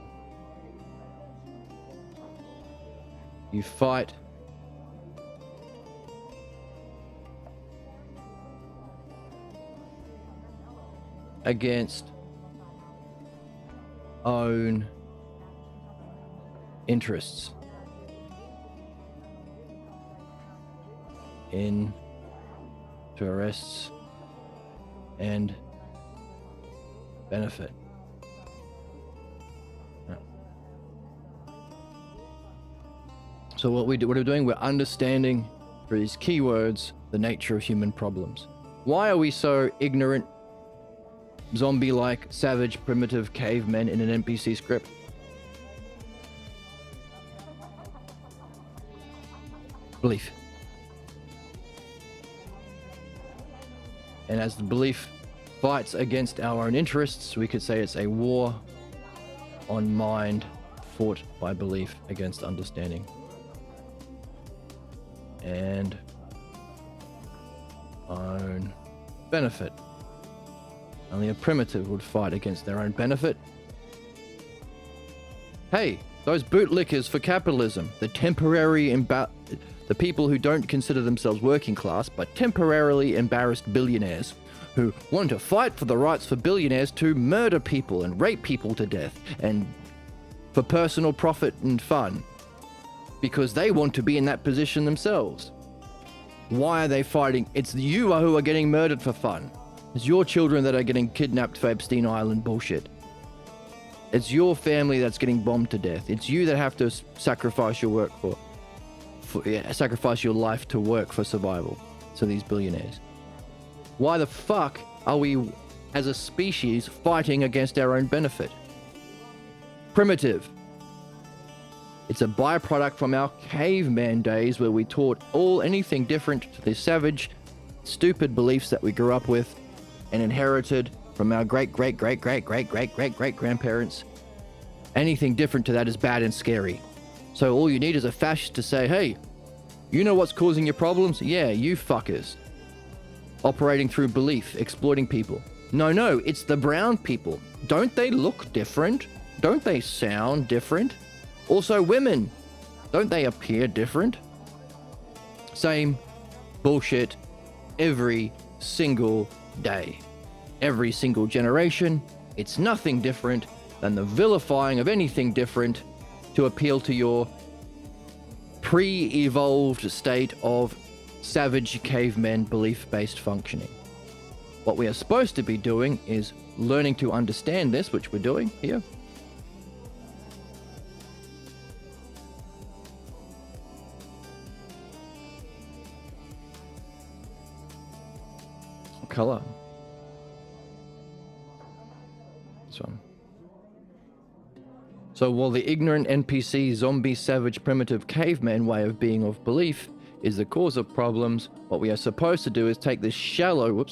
You fight against own interests. Interests and benefit. So what we're doing, we're understanding through these keywords the nature of human problems. Why are we so ignorant, zombie-like, savage, primitive cavemen in an NPC script? Belief. And as the belief fights against our own interests, we could say it's a war on mind fought by belief against understanding. And own benefit. Only a primitive would fight against their own benefit. Hey, those bootlickers for capitalism, the people who don't consider themselves working class, but temporarily embarrassed billionaires who want to fight for the rights for billionaires to murder people and rape people to death and for personal profit and fun, because they want to be in that position themselves. Why are they fighting? It's you who are getting murdered for fun. It's your children that are getting kidnapped for Epstein Island bullshit. It's your family that's getting bombed to death. It's you that have to sacrifice your work sacrifice your life to work for survival. So these billionaires. Why the fuck are we, as a species, fighting against our own benefit? Primitive. It's a byproduct from our caveman days where we taught anything different to the savage, stupid beliefs that we grew up with and inherited from our great-great-great-great-great-great-great-grandparents. Anything different to that is bad and scary. So all you need is a fascist to say, hey, you know what's causing your problems? Yeah, you fuckers. Operating through belief, exploiting people. No, it's the brown people. Don't they look different? Don't they sound different? Also women, don't they appear different? Same bullshit every single day. Every single generation, it's nothing different than the vilifying of anything different to appeal to your pre-evolved state of savage caveman belief-based functioning. What we are supposed to be doing is learning to understand this, which we're doing here. Color. This one. So while the ignorant NPC, zombie, savage, primitive caveman way of being of belief is the cause of problems, what we are supposed to do is take this shallow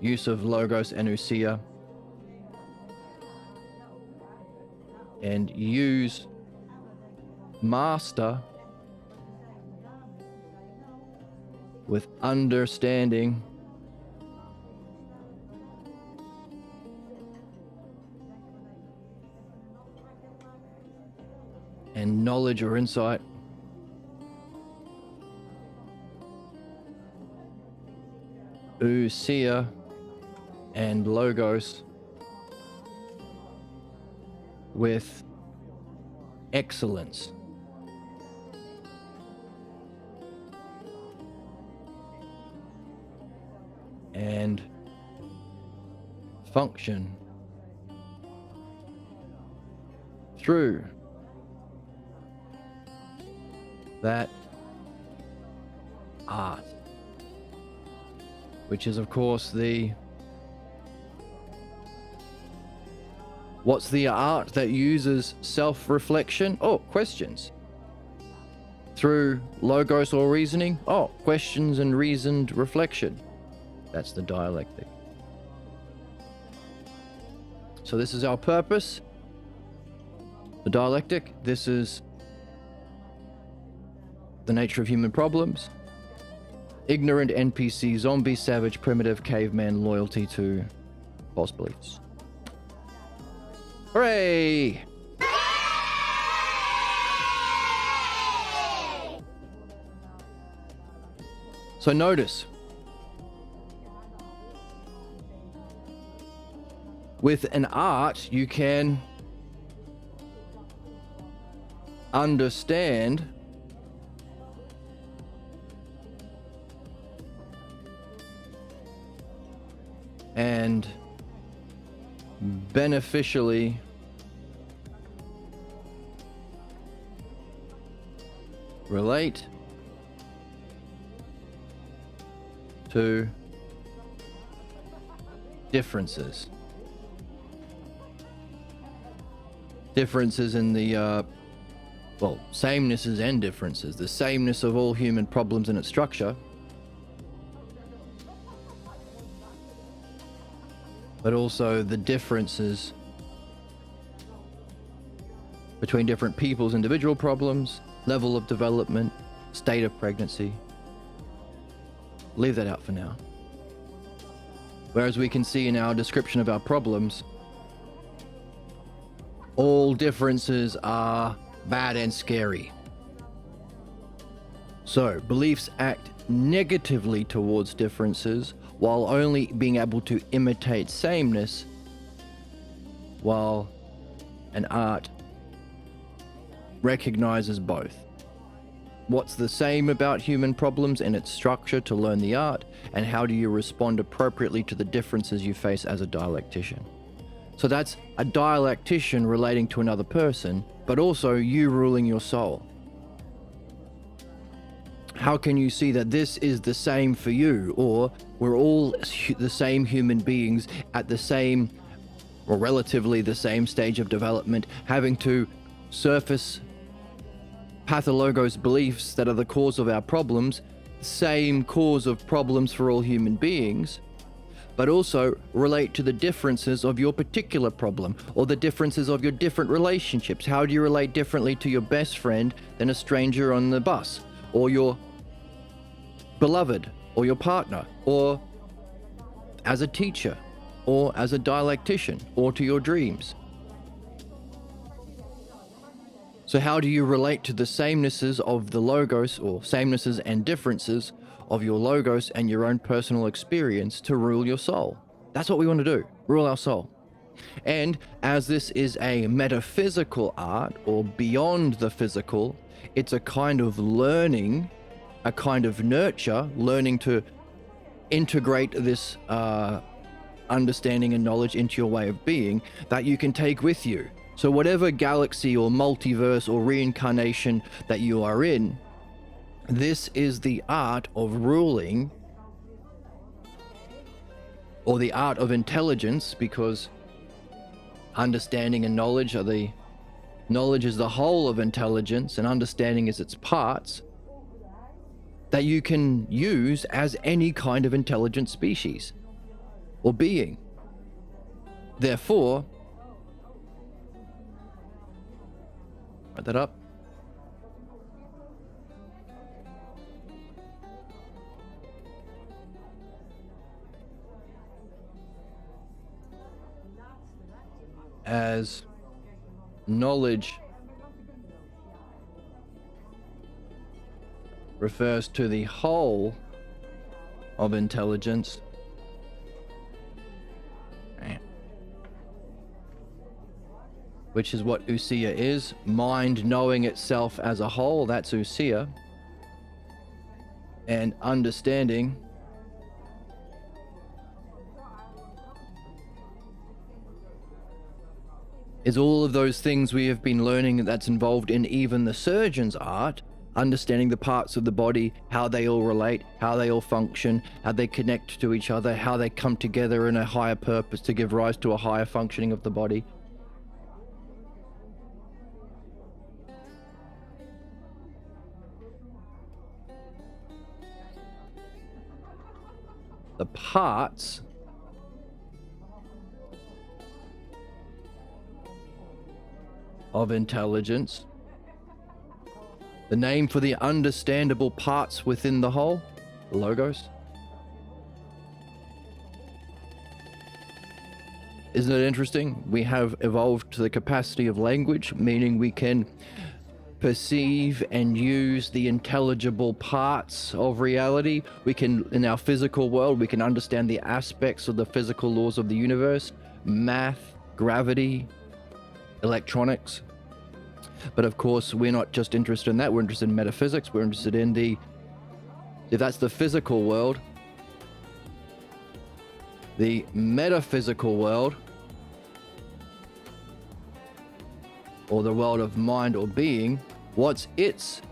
use of logos and ousia and use master with understanding and knowledge or insight ousia and logos with excellence. And function through that art, which is of course what's the art that uses self-reflection? Oh, questions. Through logos or reasoning? Oh, questions and reasoned reflection. That's the dialectic. So this is our purpose. The dialectic. This is the nature of human problems. Ignorant NPC, zombie, savage, primitive, caveman, loyalty to false beliefs. Hooray! So notice, with an art, you can understand and beneficially relate to differences. Differences in the, samenesses and differences. The sameness of all human problems and its structure, but also the differences between different people's individual problems, level of development, state of pregnancy. Leave that out for now. Whereas we can see in our description of our problems, all differences are bad and scary. So, beliefs act negatively towards differences while only being able to imitate sameness, while an art recognizes both. What's the same about human problems and its structure to learn the art, and how do you respond appropriately to the differences you face as a dialectician? So that's a dialectician relating to another person, but also you ruling your soul. How can you see that this is the same for you, or we're all the same human beings at the same, or relatively the same stage of development, having to surface pathologos beliefs that are the cause of our problems, same cause of problems for all human beings, but also relate to the differences of your particular problem, or the differences of your different relationships. How do you relate differently to your best friend than a stranger on the bus, or your beloved, or your partner, or as a teacher, or as a dialectician, or to your dreams? So how do you relate to the samenesses of the logos, or samenesses and differences of your logos and your own personal experience to rule your soul? That's what we want to do, rule our soul. And as this is a metaphysical art, or beyond the physical, it's a kind of learning, a kind of nurture, learning to integrate this understanding and knowledge into your way of being that you can take with you. So whatever galaxy or multiverse or reincarnation that you are in, this is the art of ruling, or the art of intelligence, because understanding and knowledge are the... Knowledge is the whole of intelligence, and understanding is its parts, that you can use as any kind of intelligent species or being. Therefore, write that up. as knowledge refers to the whole of intelligence, which is what ousia is, mind knowing itself as a whole, that's ousia, and understanding is all of those things we have been learning that's involved in even the surgeon's art, understanding the parts of the body, how they all relate, how they all function, how they connect to each other, how they come together in a higher purpose to give rise to a higher functioning of the body. The parts of intelligence, the name for the understandable parts within the whole, logos. Isn't it interesting? We have evolved to the capacity of language, meaning we can perceive and use the intelligible parts of reality. We can, in our physical world, we can understand the aspects of the physical laws of the universe, math, gravity, electronics. But of course, we're not just interested in that. We're interested in metaphysics. We're interested in if that's the physical world, the metaphysical world, or the world of mind or being, what's its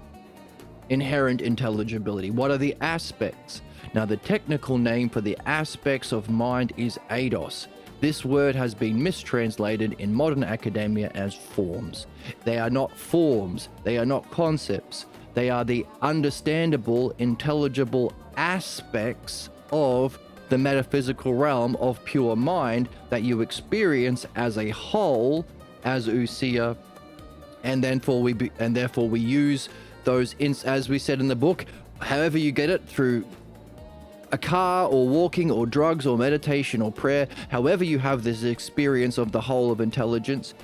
inherent intelligibility? What are the aspects? Now, the technical name for the aspects of mind is eidos. This word has been mistranslated in modern academia as forms. They are not forms, they are not concepts. They are the understandable, intelligible aspects of the metaphysical realm of pure mind that you experience as a whole, as ousia, and therefore we use those, as we said in the book, however you get it, through a car or walking or drugs or meditation or prayer, however you have this experience of the whole of intelligence,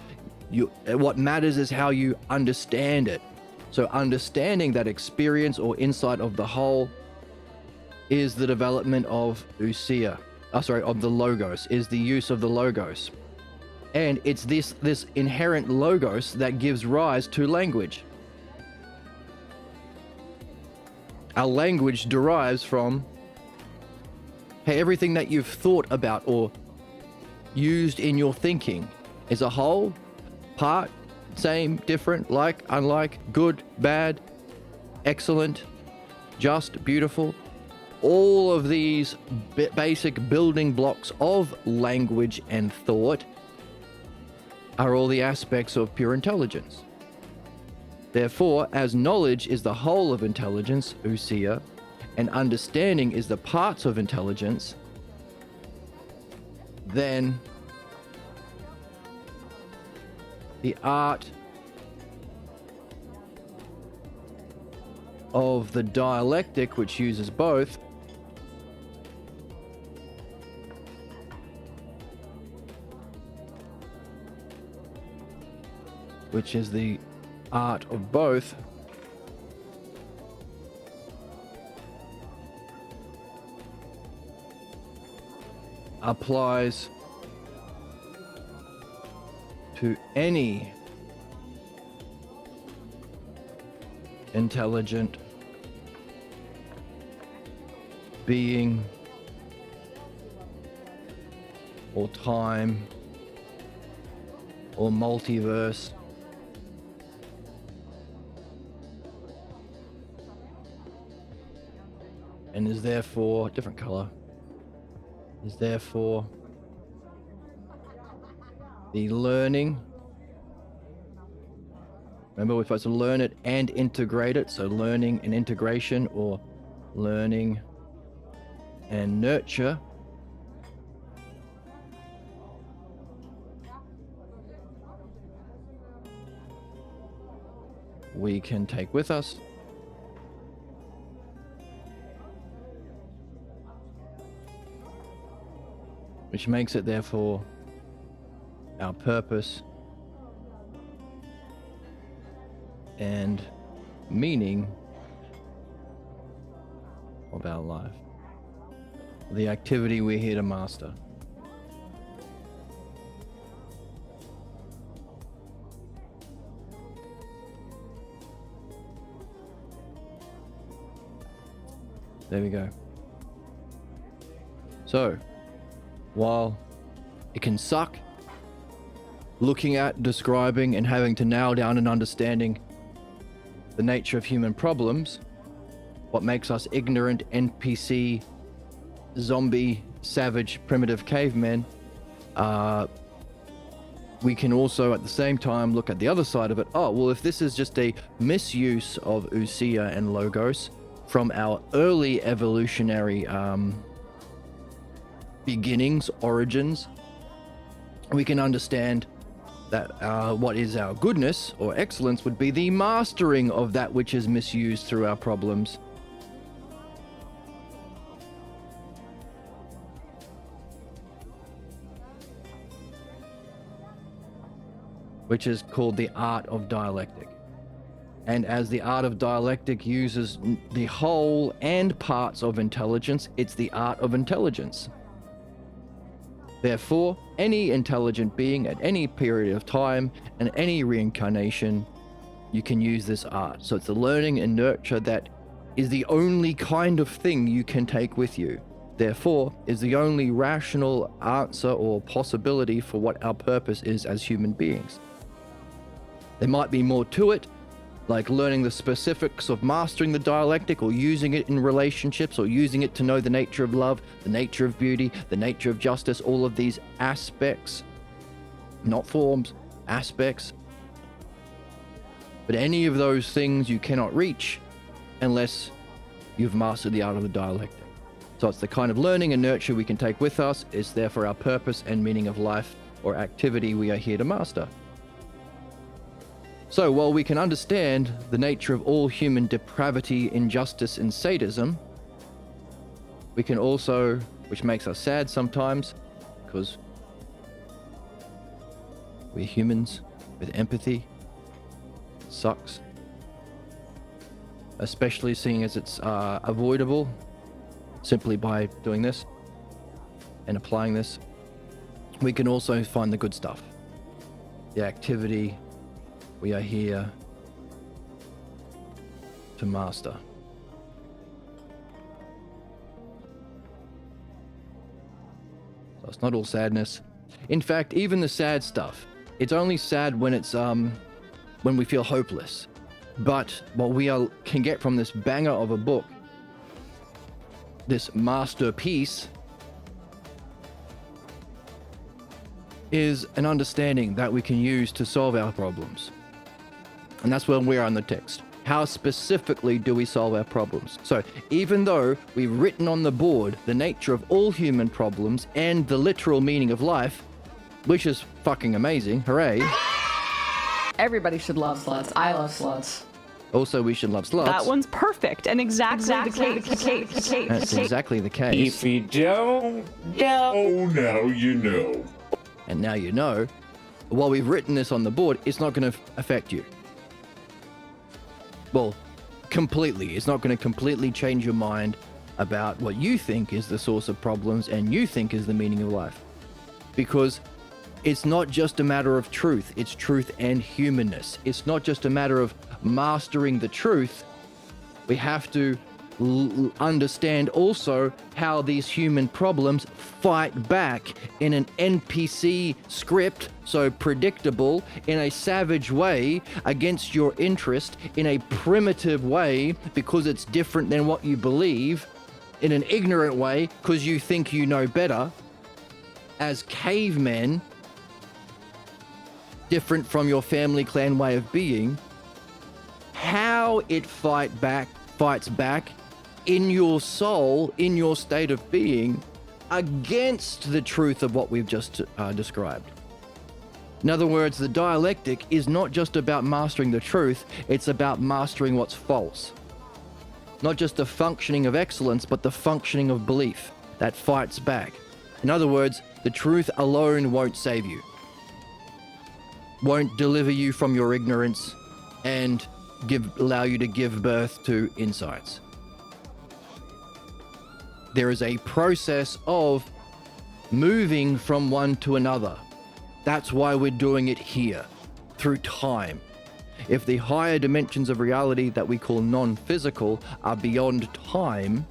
what matters is how you understand it. So understanding that experience or insight of the whole is the development of ousia, of the logos, is the use of the logos. And it's this inherent logos that gives rise to language. Our language derives from everything that you've thought about or used in your thinking is a whole, part, same, different, like, unlike, good, bad, excellent, just, beautiful. All of these basic building blocks of language and thought are all the aspects of pure intelligence. Therefore, as knowledge is the whole of intelligence, ousia, and understanding is the parts of intelligence, then the art of the dialectic, which uses both, which is the art of both, applies to any intelligent being or time or multiverse and is therefore different color, is therefore the learning. Remember, we're supposed to learn it and integrate it, so learning and integration, or learning and nurture. We can take with us. Which makes it therefore our purpose, and meaning of our life. The activity we're here to master. There we go. So, while it can suck looking at, describing, and having to nail down and understanding the nature of human problems, what makes us ignorant NPC, zombie, savage, primitive cavemen, we can also at the same time look at the other side of it. Oh, well, if this is just a misuse of Usia and Logos from our early evolutionary beginnings, origins, we can understand that what is our goodness or excellence would be the mastering of that which is misused through our problems. Which is called the art of dialectic. And as the art of dialectic uses the whole and parts of intelligence, it's the art of intelligence. Therefore, any intelligent being at any period of time and any reincarnation, you can use this art. So it's the learning and nurture that is the only kind of thing you can take with you. Therefore, is the only rational answer or possibility for what our purpose is as human beings. There might be more to it, like learning the specifics of mastering the dialectic or using it in relationships or using it to know the nature of love, the nature of beauty, the nature of justice, all of these aspects, not forms, aspects. But any of those things you cannot reach unless you've mastered the art of the dialectic. So it's the kind of learning and nurture we can take with us. It's therefore our purpose and meaning of life or activity we are here to master. So while we can understand the nature of all human depravity, injustice, and sadism, we can also, which makes us sad sometimes, because we're humans with empathy, sucks. Especially seeing as it's avoidable simply by doing this and applying this. We can also find the good stuff, the activity we are here to master. So it's not all sadness. In fact, even the sad stuff, it's only sad when it's when we feel hopeless. But what we can get from this banger of a book, this masterpiece, is an understanding that we can use to solve our problems. And that's where we are in the text. How specifically do we solve our problems? So even though we've written on the board the nature of all human problems and the literal meaning of life, which is fucking amazing, hooray. Everybody should love sluts. I love sluts. Also, we should love sluts. That one's perfect and exactly the case. That's exactly the case. If you don't know. Oh, now you know. And now you know, while we've written this on the board, it's not going to affect you. Well, completely. It's not going to completely change your mind about what you think is the source of problems and you think is the meaning of life. Because it's not just a matter of truth, it's truth and humanness. It's not just a matter of mastering the truth. We have to understand also how these human problems fight back in an NPC script, so predictable, in a savage way against your interest, in a primitive way because it's different than what you believe, in an ignorant way because you think you know better, as cavemen, different from your family clan way of being. How it fights back in your soul, in your state of being, against the truth of what we've just described. In other words, the dialectic is not just about mastering the truth, it's about mastering what's false. Not just the functioning of excellence, but the functioning of belief that fights back. In other words, the truth alone won't save you. won't deliver you from your ignorance and allow you to give birth to insights. There is a process of moving from one to another. That's why we're doing it here, through time. If the higher dimensions of reality that we call non-physical are beyond time,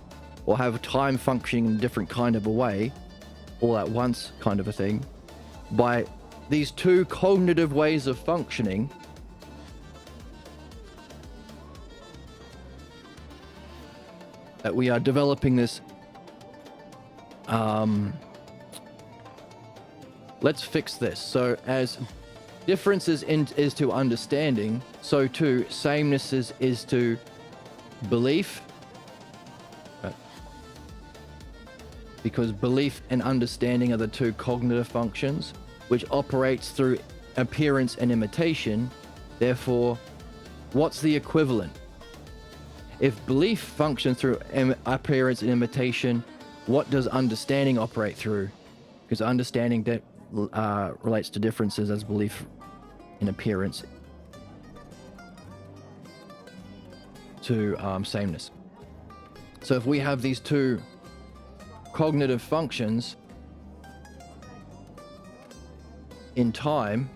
or have time functioning in a different kind of a way, all at once kind of a thing, by these two cognitive ways of functioning, that we are developing this, let's fix this. So as differences is to understanding, so too sameness is to belief. Because belief and understanding are the two cognitive functions, which operates through appearance and imitation. Therefore, what's the equivalent? If belief functions through appearance and imitation, what does understanding operate through? Because understanding relates to differences as belief in appearance to sameness. So if we have these two cognitive functions in time,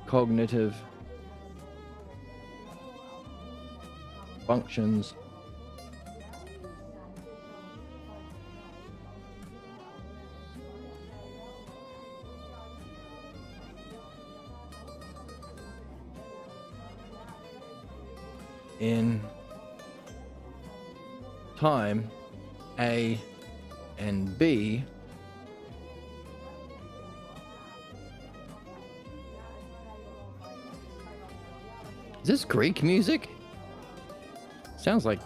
cognitive functions in time, A and B, is this Greek music? Sounds like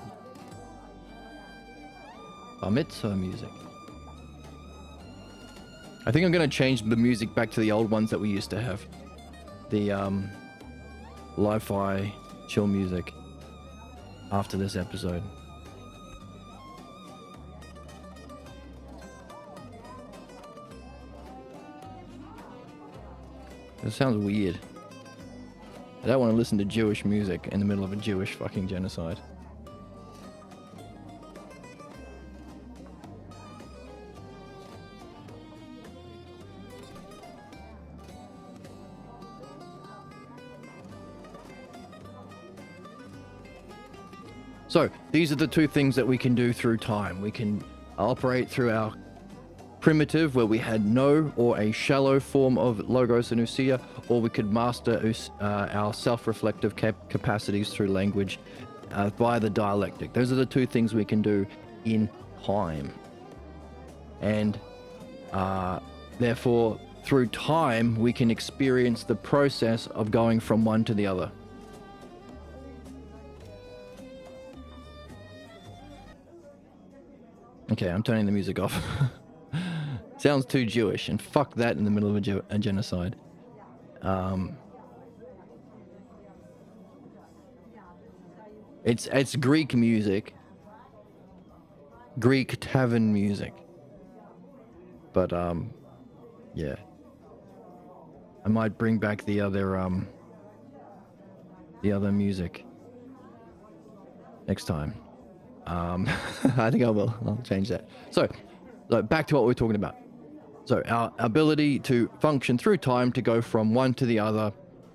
bar mitzvah music. I think I'm gonna change the music back to the old ones that we used to have. The lo-fi chill music after this episode. It sounds weird. I don't want to listen to Jewish music in the middle of a Jewish fucking genocide. So, these are the two things that we can do through time. We can operate through our primitive, where we had no or a shallow form of logos and ousia, or we could master our self-reflective capacities through language via the dialectic. Those are the two things we can do in time. And therefore, through time, we can experience the process of going from one to the other. Okay, I'm turning the music off. Sounds too Jewish, and fuck that in the middle of a genocide. It's Greek music, Greek tavern music. But yeah, I might bring back the other music next time. I think I will. I'll change that. So back to what we're talking about. So our ability to function through time to go from one to the other,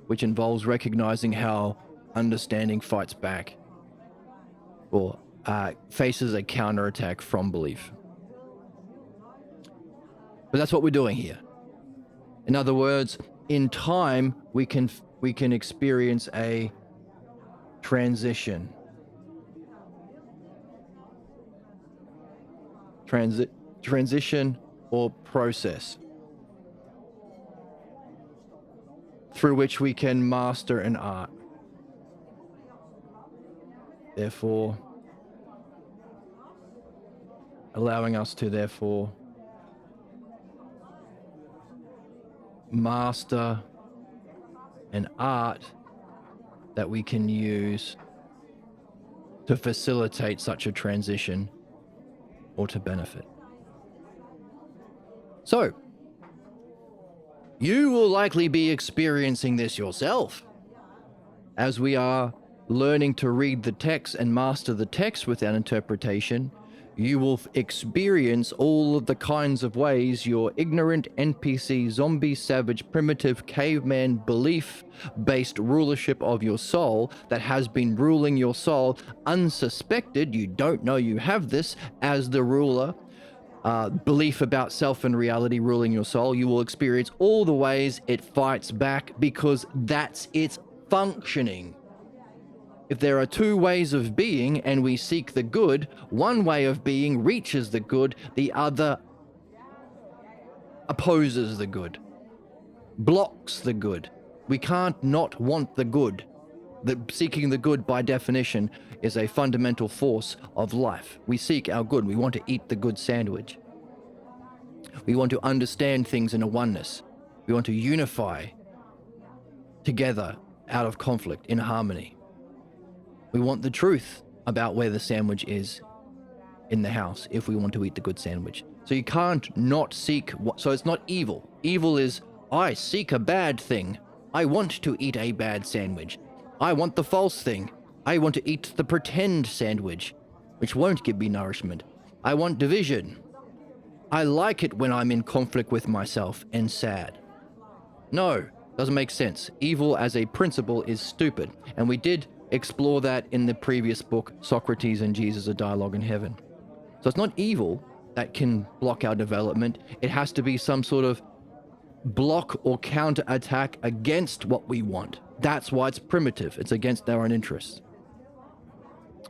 which involves recognizing how understanding fights back or faces a counterattack from belief. But that's what we're doing here. In other words, in time, we can experience a transition. Transition or process through which we can master an art. Therefore, allowing us to master an art that we can use to facilitate such a transition or to benefit. So, you will likely be experiencing this yourself as we are learning to read the text and master the text without interpretation. You will experience all of the kinds of ways your ignorant NPC, zombie, savage, primitive, caveman, belief-based rulership of your soul that has been ruling your soul unsuspected. You don't know you have this as the ruler. Belief about self and reality ruling your soul. You will experience all the ways it fights back because that's its functioning. If there are two ways of being and we seek the good, one way of being reaches the good, the other opposes the good, blocks the good. We can't not want the good. Seeking the good, by definition, is a fundamental force of life. We seek our good. We want to eat the good sandwich. We want to understand things in a oneness. We want to unify together out of conflict, in harmony. We want the truth about where the sandwich is in the house if we want to eat the good sandwich. So you can't not seek, so it's not evil. Evil is, I seek a bad thing. I want to eat a bad sandwich. I want the false thing. I want to eat the pretend sandwich, which won't give me nourishment. I want division. I like it when I'm in conflict with myself and sad. No, doesn't make sense. Evil as a principle is stupid. And we did explore that in the previous book, Socrates and Jesus, A Dialogue in Heaven. So it's not evil that can block our development. It has to be some sort of block or counter-attack against what we want. That's why it's primitive. It's against our own interests.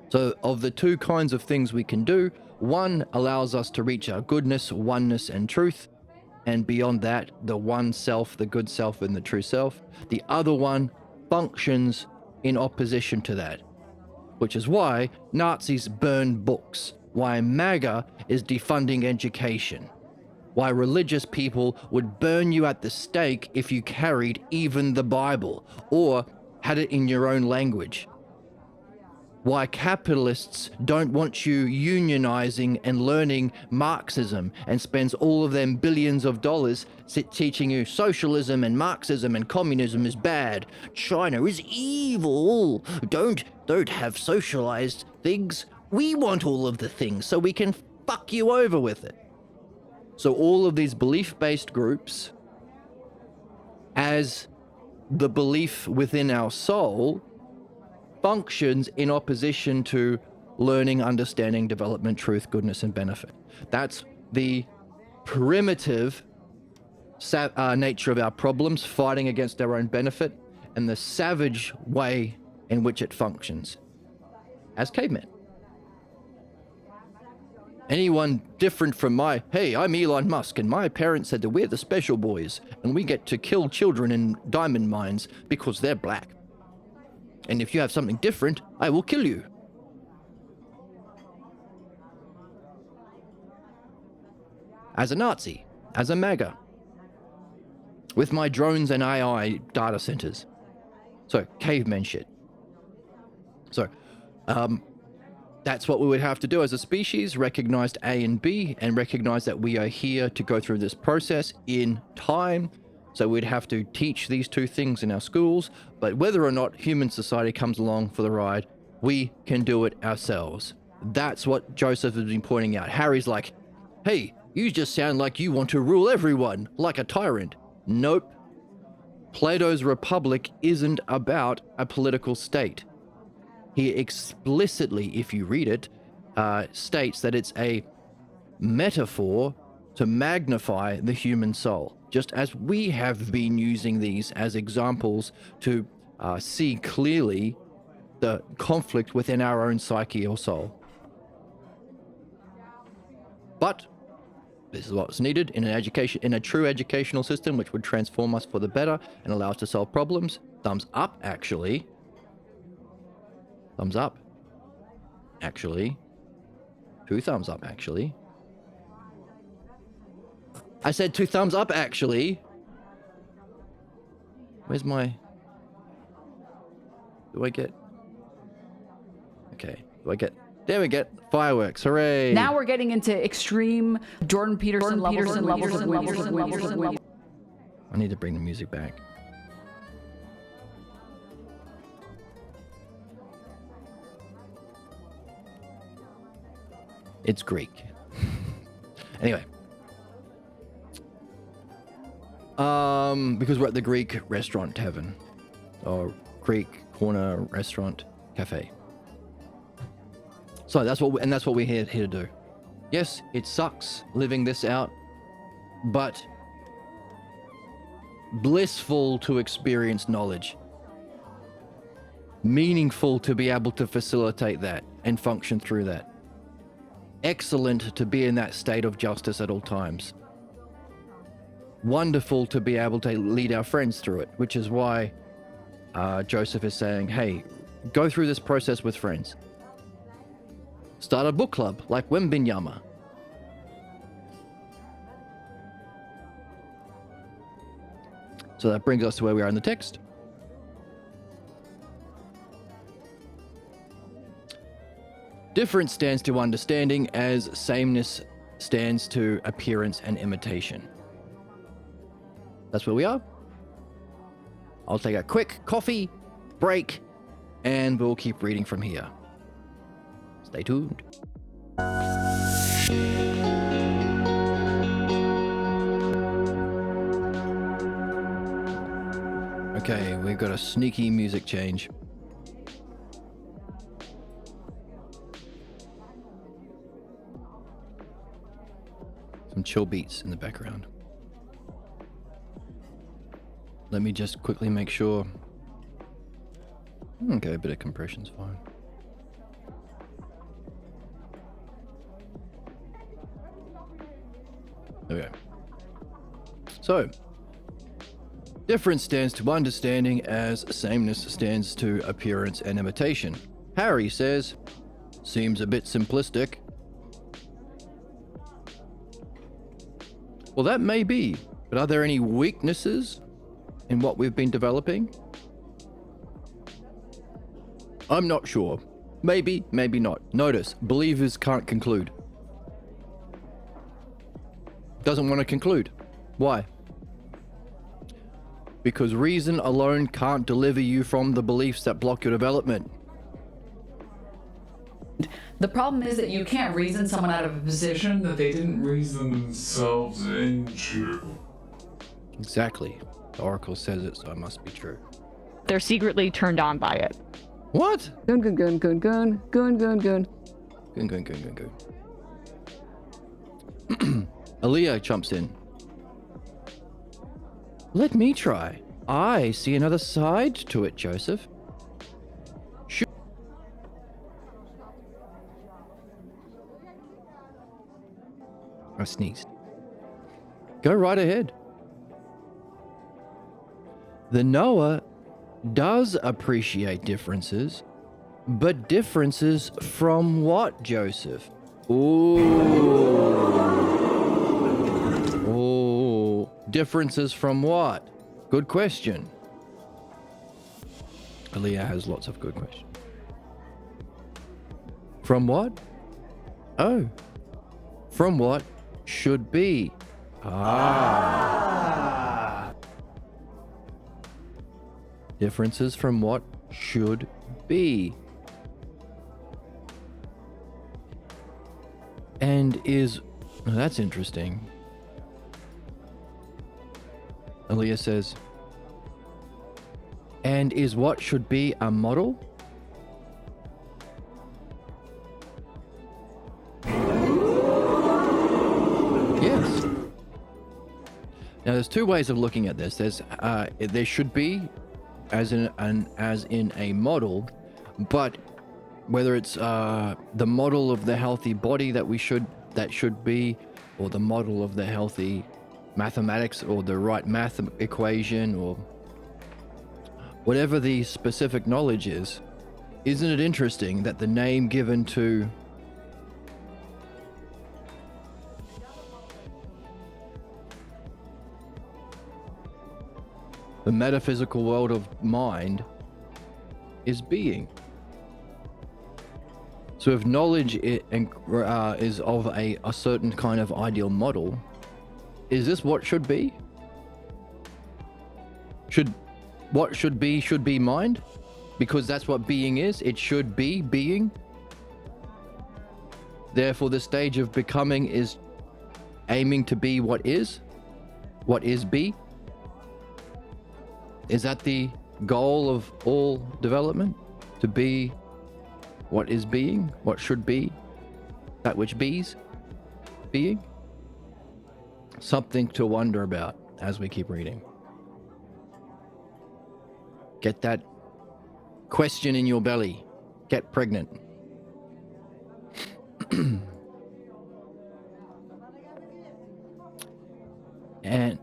So of the two kinds of things we can do, one allows us to reach our goodness, oneness, and truth. And beyond that, the one self, the good self, and the true self. The other one functions in opposition to that, which is why Nazis burn books, why MAGA is defunding education, why religious people would burn you at the stake if you carried even the Bible or had it in your own language. Why capitalists don't want you unionizing and learning Marxism and spends all of them billions of dollars teaching you socialism and Marxism and communism is bad. China is evil. Don't have socialized things. We want all of the things so we can fuck you over with it. So all of these belief-based groups, as the belief within our soul, functions in opposition to learning, understanding, development, truth, goodness, and benefit. That's the primitive nature of our problems, fighting against our own benefit, and the savage way in which it functions as cavemen. Anyone different from hey, I'm Elon Musk, and my parents said that we're the special boys, and we get to kill children in diamond mines because they're black. And if you have something different, I will kill you. As a Nazi, as a MAGA, with my drones and AI data centers. So, caveman shit. So, that's what we would have to do as a species, recognize A and B, and recognize that we are here to go through this process in time. So we'd have to teach these two things in our schools, but whether or not human society comes along for the ride, we can do it ourselves. That's what Joseph has been pointing out. Harry's like, hey, you just sound like you want to rule everyone, like a tyrant. Nope. Plato's Republic isn't about a political state. He explicitly, if you read it, states that it's a metaphor to magnify the human soul, just as we have been using these as examples to see clearly the conflict within our own psyche or soul. But this is what's needed in a true educational system, which would transform us for the better and allow us to solve problems. Thumbs up, actually. Thumbs up. Actually. 2 thumbs up, actually. I said 2 thumbs up, actually. Where's my... Do I get... Okay. Do I get There we get fireworks. Hooray. Now we're getting into extreme Jordan Peterson levels. I need to bring the music back. It's Greek. Anyway. Because we're at the Greek restaurant tavern. Or Greek corner restaurant cafe. So that's what we're here to do. Yes, it sucks living this out, but blissful to experience knowledge. Meaningful to be able to facilitate that and function through that. Excellent to be in that state of justice at all times. Wonderful to be able to lead our friends through it, which is why Joseph is saying, hey, go through this process with friends. Start a book club like Wembinyama. So that brings us to where we are in the text. Difference stands to understanding as sameness stands to appearance and imitation. That's where we are. I'll take a quick coffee break and we'll keep reading from here. Stay tuned. Okay, we've got a sneaky music change. Some chill beats in the background. Let me just quickly make sure. Okay, a bit of compression's fine. There we go. So, difference stands to understanding as sameness stands to appearance and imitation. Harry says, seems a bit simplistic. Well, that may be, but are there any weaknesses in what we've been developing? I'm not sure. Maybe, maybe not. Notice, believers can't conclude. Doesn't want to conclude. Why? Because reason alone can't deliver you from the beliefs that block your development. The problem is that you can't reason someone out of a position That they didn't reason themselves into. Exactly. The Oracle says it, so it must be true. They're secretly turned on by it. What? Gun. Good. Aaliyah jumps in. Let me try. I see another side to it, Joseph. I sneezed. Go right ahead. The knower does appreciate differences, but differences from what, Joseph? Ooh, differences from what? Good question. Aaliyah has lots of good questions. From what? Oh, from what should be. Differences from what should be. And is... Oh, that's interesting. Aaliyah says, and is what should be a model? Yes. Now there's two ways of looking at this. There should be as in a model, but whether it's the model of the healthy body that should be, or the model of the healthy mathematics or the right math equation, or whatever the specific knowledge is, isn't it interesting that the name given to the metaphysical world of mind is being? So if knowledge is of a certain kind of ideal model, is this what should be? What should be mind? Because that's what being is. It should be being. Therefore, the stage of becoming is aiming to be what is be. Is that the goal of all development? To be what is being, what should be, that which bees being? Something to wonder about as we keep reading. Get that question in your belly. Get pregnant. And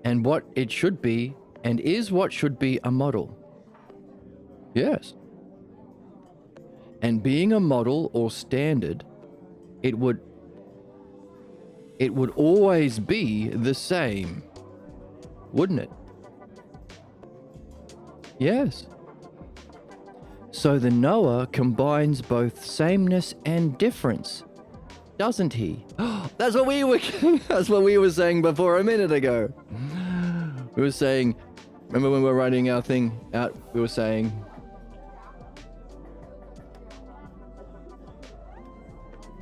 and what it should be, and is what should be a model. Yes. And being a model or standard, it would always be the same, wouldn't it? Yes. So the knower combines both sameness and difference, doesn't he? That's what we were saying before a minute ago. We were saying, remember when we were writing our thing out, we were saying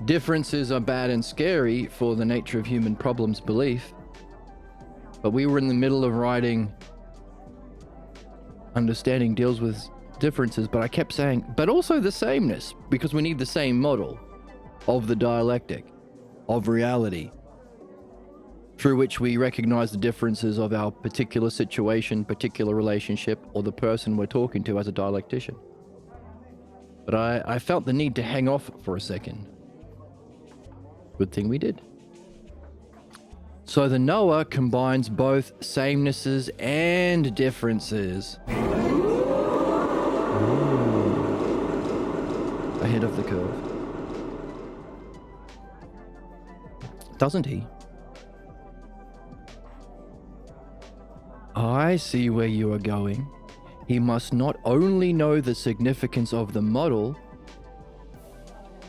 differences are bad and scary for the nature of human problems belief. But we were in the middle of writing understanding deals with differences, but I kept saying, but also the sameness, because we need the same model of the dialectic, of reality, through which we recognize the differences of our particular situation, particular relationship, or the person we're talking to as a dialectician. But I felt the need to hang off for a second. Good thing we did. So the knower combines both samenesses and differences. Ahead of the curve. Doesn't he? I see where you are going. He must not only know the significance of the model,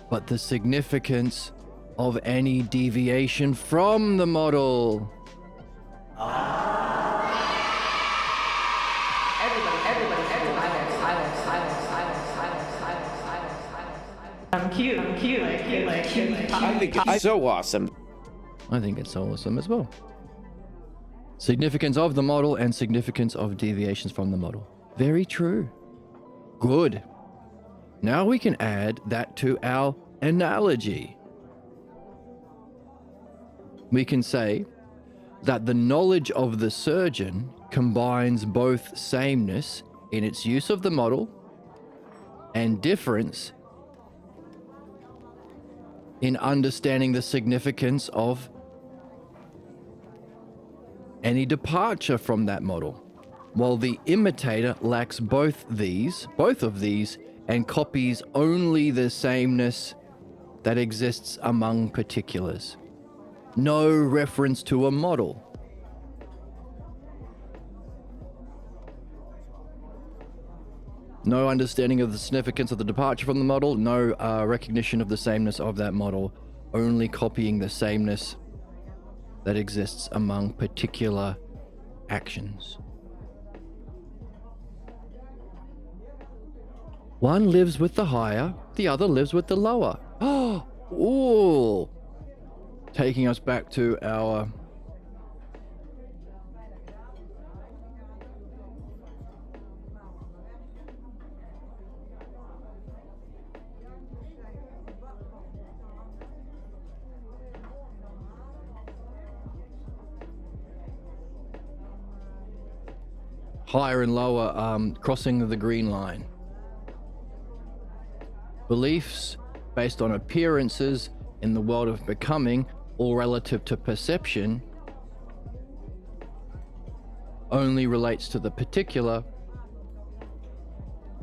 but the significance of any deviation from the model. I'm cute. I think it's so awesome. I think it's awesome as well. Significance of the model and significance of deviations from the model. Very true. Good. Now we can add that to our analogy. We can say that the knowledge of the surgeon combines both sameness in its use of the model and difference in understanding the significance of any departure from that model, while the imitator lacks both of these, and copies only the sameness that exists among particulars. No reference to a model. No understanding of the significance of the departure from the model, no recognition of the sameness of that model, only copying the sameness that exists among particular actions. One lives with the higher, the other lives with the lower. Oh, ooh. Taking us back to our higher and lower, crossing the green line. Beliefs based on appearances in the world of becoming, all relative to perception, only relates to the particular,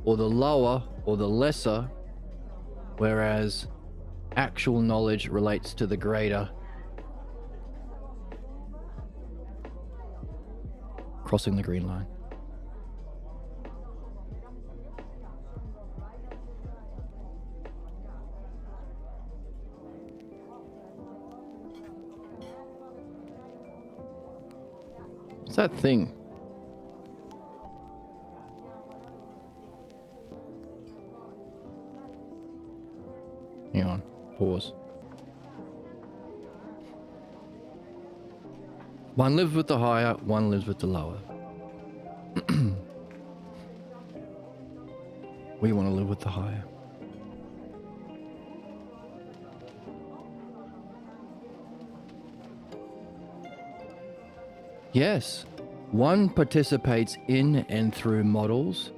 or the lower, or the lesser, whereas actual knowledge relates to the greater. Crossing the green line. What's that thing? Hang on. Pause. One lives with the higher, one lives with the lower. We want to live with the higher. Yes, one participates in and through models,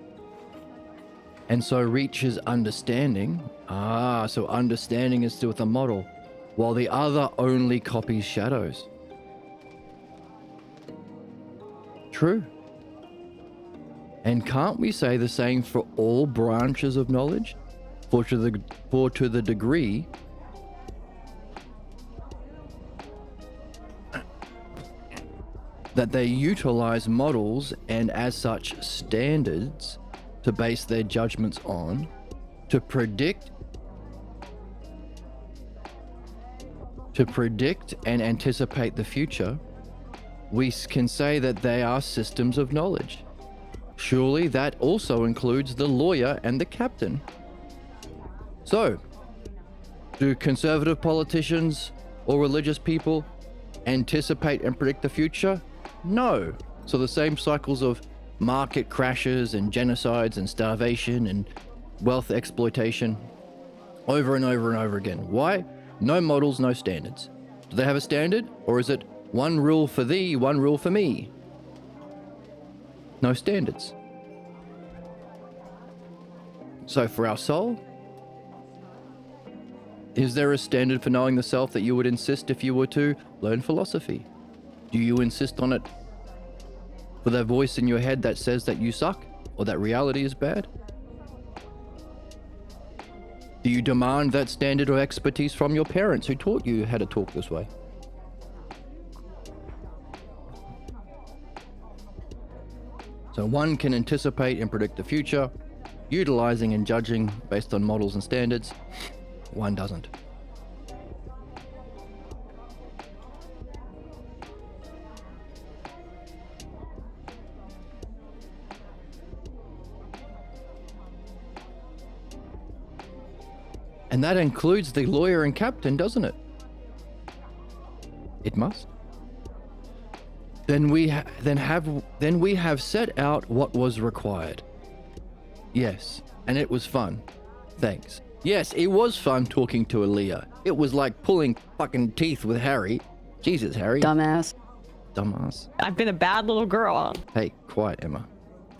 and so reaches understanding. So understanding is still with a model, while the other only copies shadows. True. And can't we say the same for all branches of knowledge? For to the degree that they utilize models and as such standards to base their judgments on, to predict and anticipate the future, we can say that they are systems of knowledge. Surely that also includes the lawyer and the captain. So, do conservative politicians or religious people anticipate and predict the future? No. So the same cycles of market crashes and genocides and starvation and wealth exploitation over and over and over again. Why? No models, no standards. Do they have a standard, or is it one rule for thee, one rule for me? No standards. So for our soul, is there a standard for knowing the self that you would insist if you were to learn philosophy? Do you insist on it for that voice in your head that says that you suck or that reality is bad? Do you demand that standard or expertise from your parents who taught you how to talk this way? So one can anticipate and predict the future, utilizing and judging based on models and standards. One doesn't. And that includes the lawyer and captain, doesn't it? It must. Then we have set out what was required. Yes, and it was fun. Thanks. Yes, it was fun talking to Aaliyah. It was like pulling fucking teeth with Harry. Jesus, Harry. Dumbass. Dumbass. I've been a bad little girl. Hey, quiet, Emma.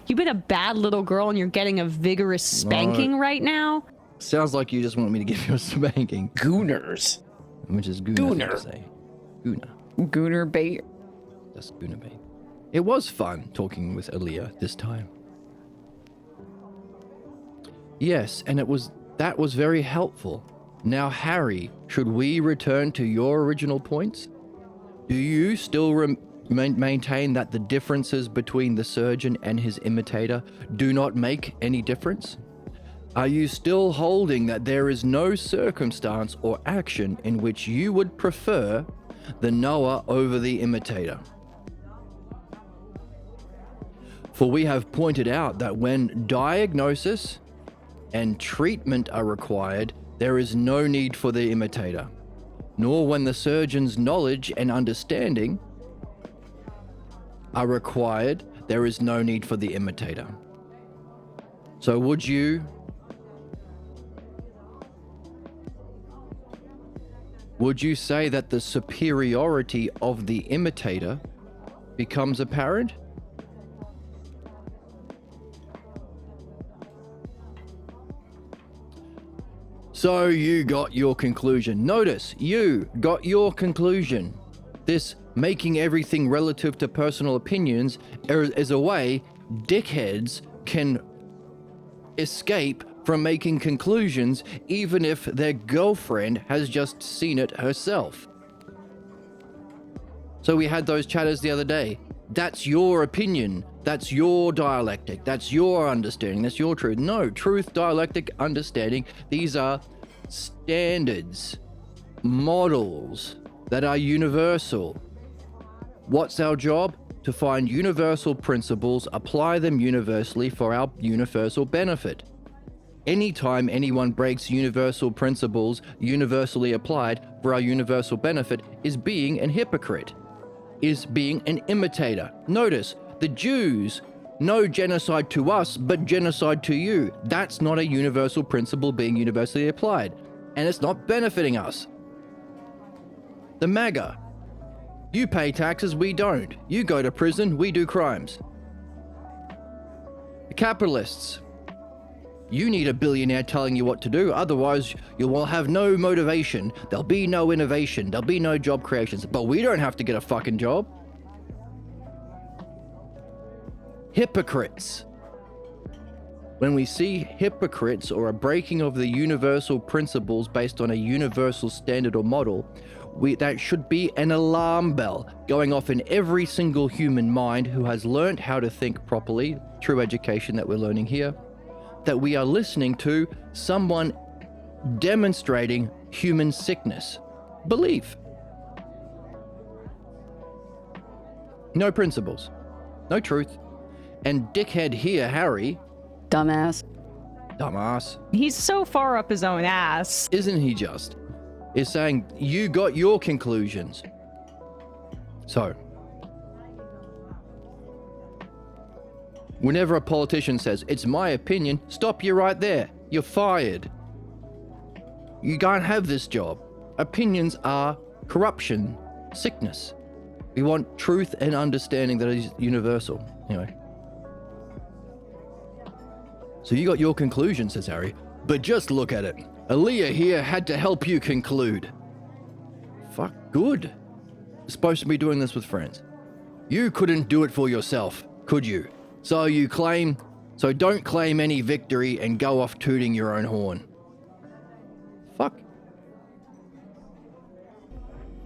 You've been a bad little girl and you're getting a vigorous spanking right now? Sounds like you just want me to give you a spanking. Gooners. Which is gooner. To say. Gooner. Gooner bait. That's gooner bait. It was fun talking with Aaliyah this time. Yes, and that was very helpful. Now, Harry, should we return to your original points? Do you still maintain that the differences between the surgeon and his imitator do not make any difference? Are you still holding that there is no circumstance or action in which you would prefer the knower over the imitator? For we have pointed out that when diagnosis and treatment are required, there is no need for the imitator, nor when the surgeon's knowledge and understanding are required, there is no need for the imitator. So would you say that the superiority of the imitator becomes apparent? So you got your conclusion. Notice, you got your conclusion. This making everything relative to personal opinions is a way dickheads can escape from making conclusions even if their girlfriend has just seen it herself. So we had those chatters the other day. That's your opinion. That's your dialectic. That's your understanding. That's your truth. No, truth, dialectic, understanding. These are standards, models that are universal. What's our job? to find universal principles, apply them universally for our universal benefit. Anytime anyone breaks universal principles universally applied for our universal benefit is being an hypocrite, is being an imitator. Notice, the Jews, no genocide to us, but genocide to you. That's not a universal principle being universally applied, and it's not benefiting us. The MAGA, you pay taxes, we don't. You go to prison, we do crimes. The capitalists, you need a billionaire telling you what to do, otherwise you will have no motivation, there'll be no innovation, there'll be no job creations, but we don't have to get a fucking job. Hypocrites. When we see hypocrites or a breaking of the universal principles based on a universal standard or model, that should be an alarm bell going off in every single human mind who has learned how to think properly through education that we're learning here, that we are listening to someone demonstrating human sickness. Belief. No principles. No truth. And dickhead here, Harry. Dumbass. He's so far up his own ass. Isn't he just? Is saying, you got your conclusions. So, whenever a politician says, it's my opinion, stop you right there. You're fired. You can't have this job. Opinions are corruption, sickness. We want truth and understanding that is universal. Anyway. So you got your conclusion, says Harry, but just look at it. Aaliyah here had to help you conclude. Fuck, good. You're supposed to be doing this with friends. You couldn't do it for yourself, could you? So don't claim any victory and go off tooting your own horn. Fuck.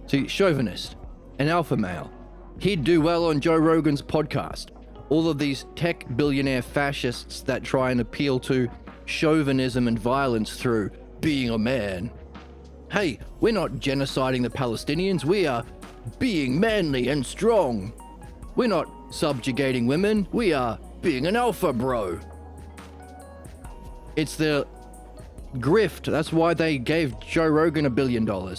See, chauvinist, an alpha male. He'd do well on Joe Rogan's podcast. All of these tech billionaire fascists that try and appeal to chauvinism and violence through being a man. Hey, we're not genociding the Palestinians, we are being manly and strong. We're not subjugating women, we are being an alpha bro. It's the grift, that's why they gave Joe Rogan $1 billion.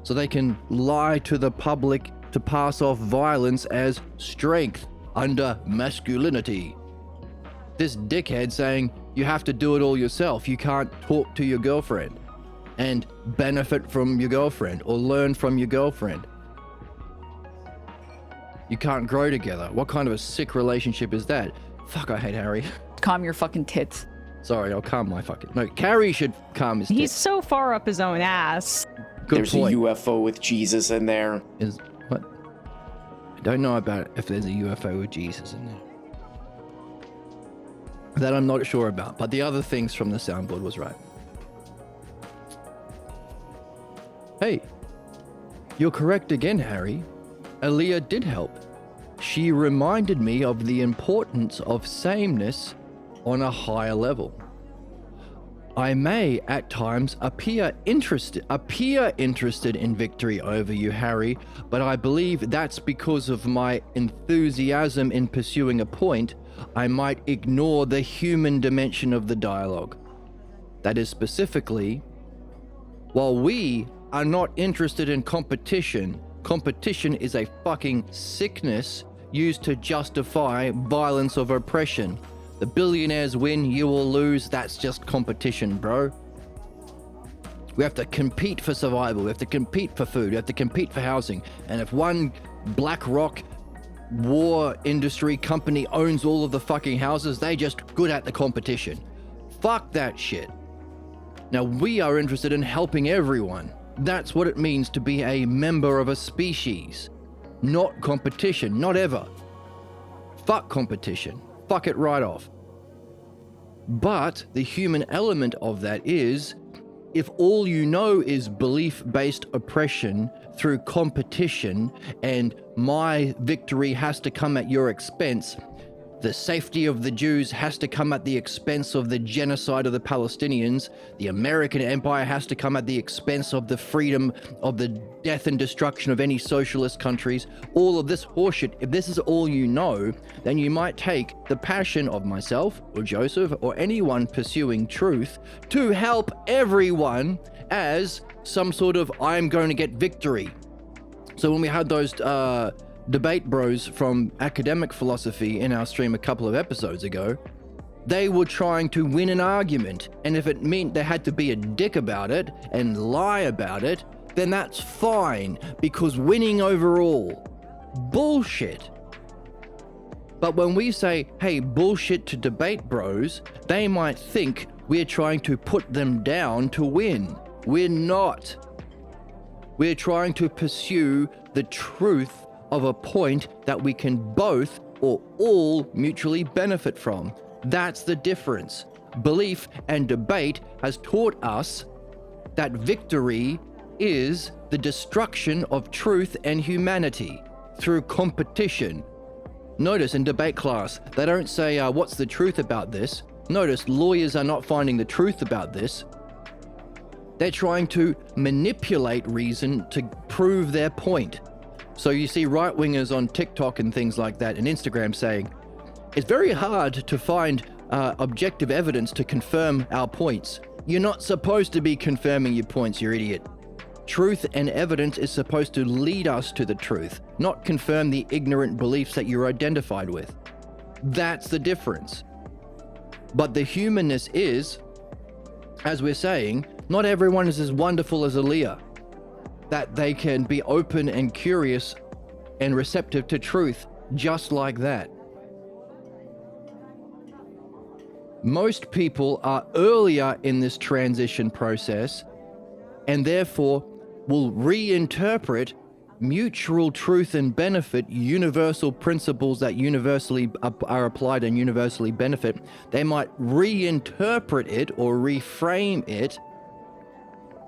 So they can lie to the public to pass off violence as strength under masculinity. This dickhead saying you have to do it all yourself. You can't talk to your girlfriend and benefit from your girlfriend or learn from your girlfriend. You can't grow together. What kind of a sick relationship is that? Fuck, I hate Harry. Calm your fucking tits. Sorry, I'll calm my fucking... No, Carrie should calm his He's tits. so far up his own ass. Good There's point. a UFO with Jesus in there. Is what? I don't know about if there's a UFO with Jesus in there. That I'm not sure about, but the other things from the soundboard was right. Hey, you're correct again, Harry. Aaliyah did help. She reminded me of the importance of sameness on a higher level. I may, at times, appear interested in victory over you, Harry, but I believe that's because of my enthusiasm in pursuing a point. I might ignore the human dimension of the dialogue. That is specifically, while we are not interested in competition, competition is a fucking sickness used to justify violence of oppression. The billionaires win, you will lose. That's just competition, bro. We have to compete for survival. We have to compete for food. We have to compete for housing. And if one BlackRock war industry company owns all of the fucking houses, they just good at the competition. Fuck that shit. Now we are interested in helping everyone. That's what it means to be a member of a species. Not competition, not ever. Fuck competition. Fuck it right off. But the human element of that is, if all you know is belief-based oppression through competition and my victory has to come at your expense, the safety of the Jews has to come at the expense of the genocide of the Palestinians. The American empire has to come at the expense of the freedom of the death and destruction of any socialist countries. All of this horseshit, if this is all you know, then you might take the passion of myself or Joseph or anyone pursuing truth to help everyone as some sort of I'm going to get victory. So when we had those debate bros from academic philosophy in our stream a couple of episodes ago, they were trying to win an argument, and if it meant they had to be a dick about it and lie about it, then that's fine, because winning overall, bullshit. But when we say, hey, bullshit to debate bros, they might think we're trying to put them down to win. We're not. We're trying to pursue the truth of a point that we can both or all mutually benefit from. That's the difference. Belief and debate has taught us that victory is the destruction of truth and humanity through competition. Notice in debate class, they don't say, what's the truth about this? Notice lawyers are not finding the truth about this. They're trying to manipulate reason to prove their point. So you see right-wingers on TikTok and things like that and Instagram saying, it's very hard to find objective evidence to confirm our points. You're not supposed to be confirming your points, you idiot. Truth and evidence is supposed to lead us to the truth, not confirm the ignorant beliefs that you're identified with. That's the difference. But the humanness is, as we're saying, not everyone is as wonderful as Aaliyah, that they can be open and curious and receptive to truth just like that. Most people are earlier in this transition process and therefore will reinterpret mutual truth and benefit, universal principles that universally are applied and universally benefit. They might reinterpret it or reframe it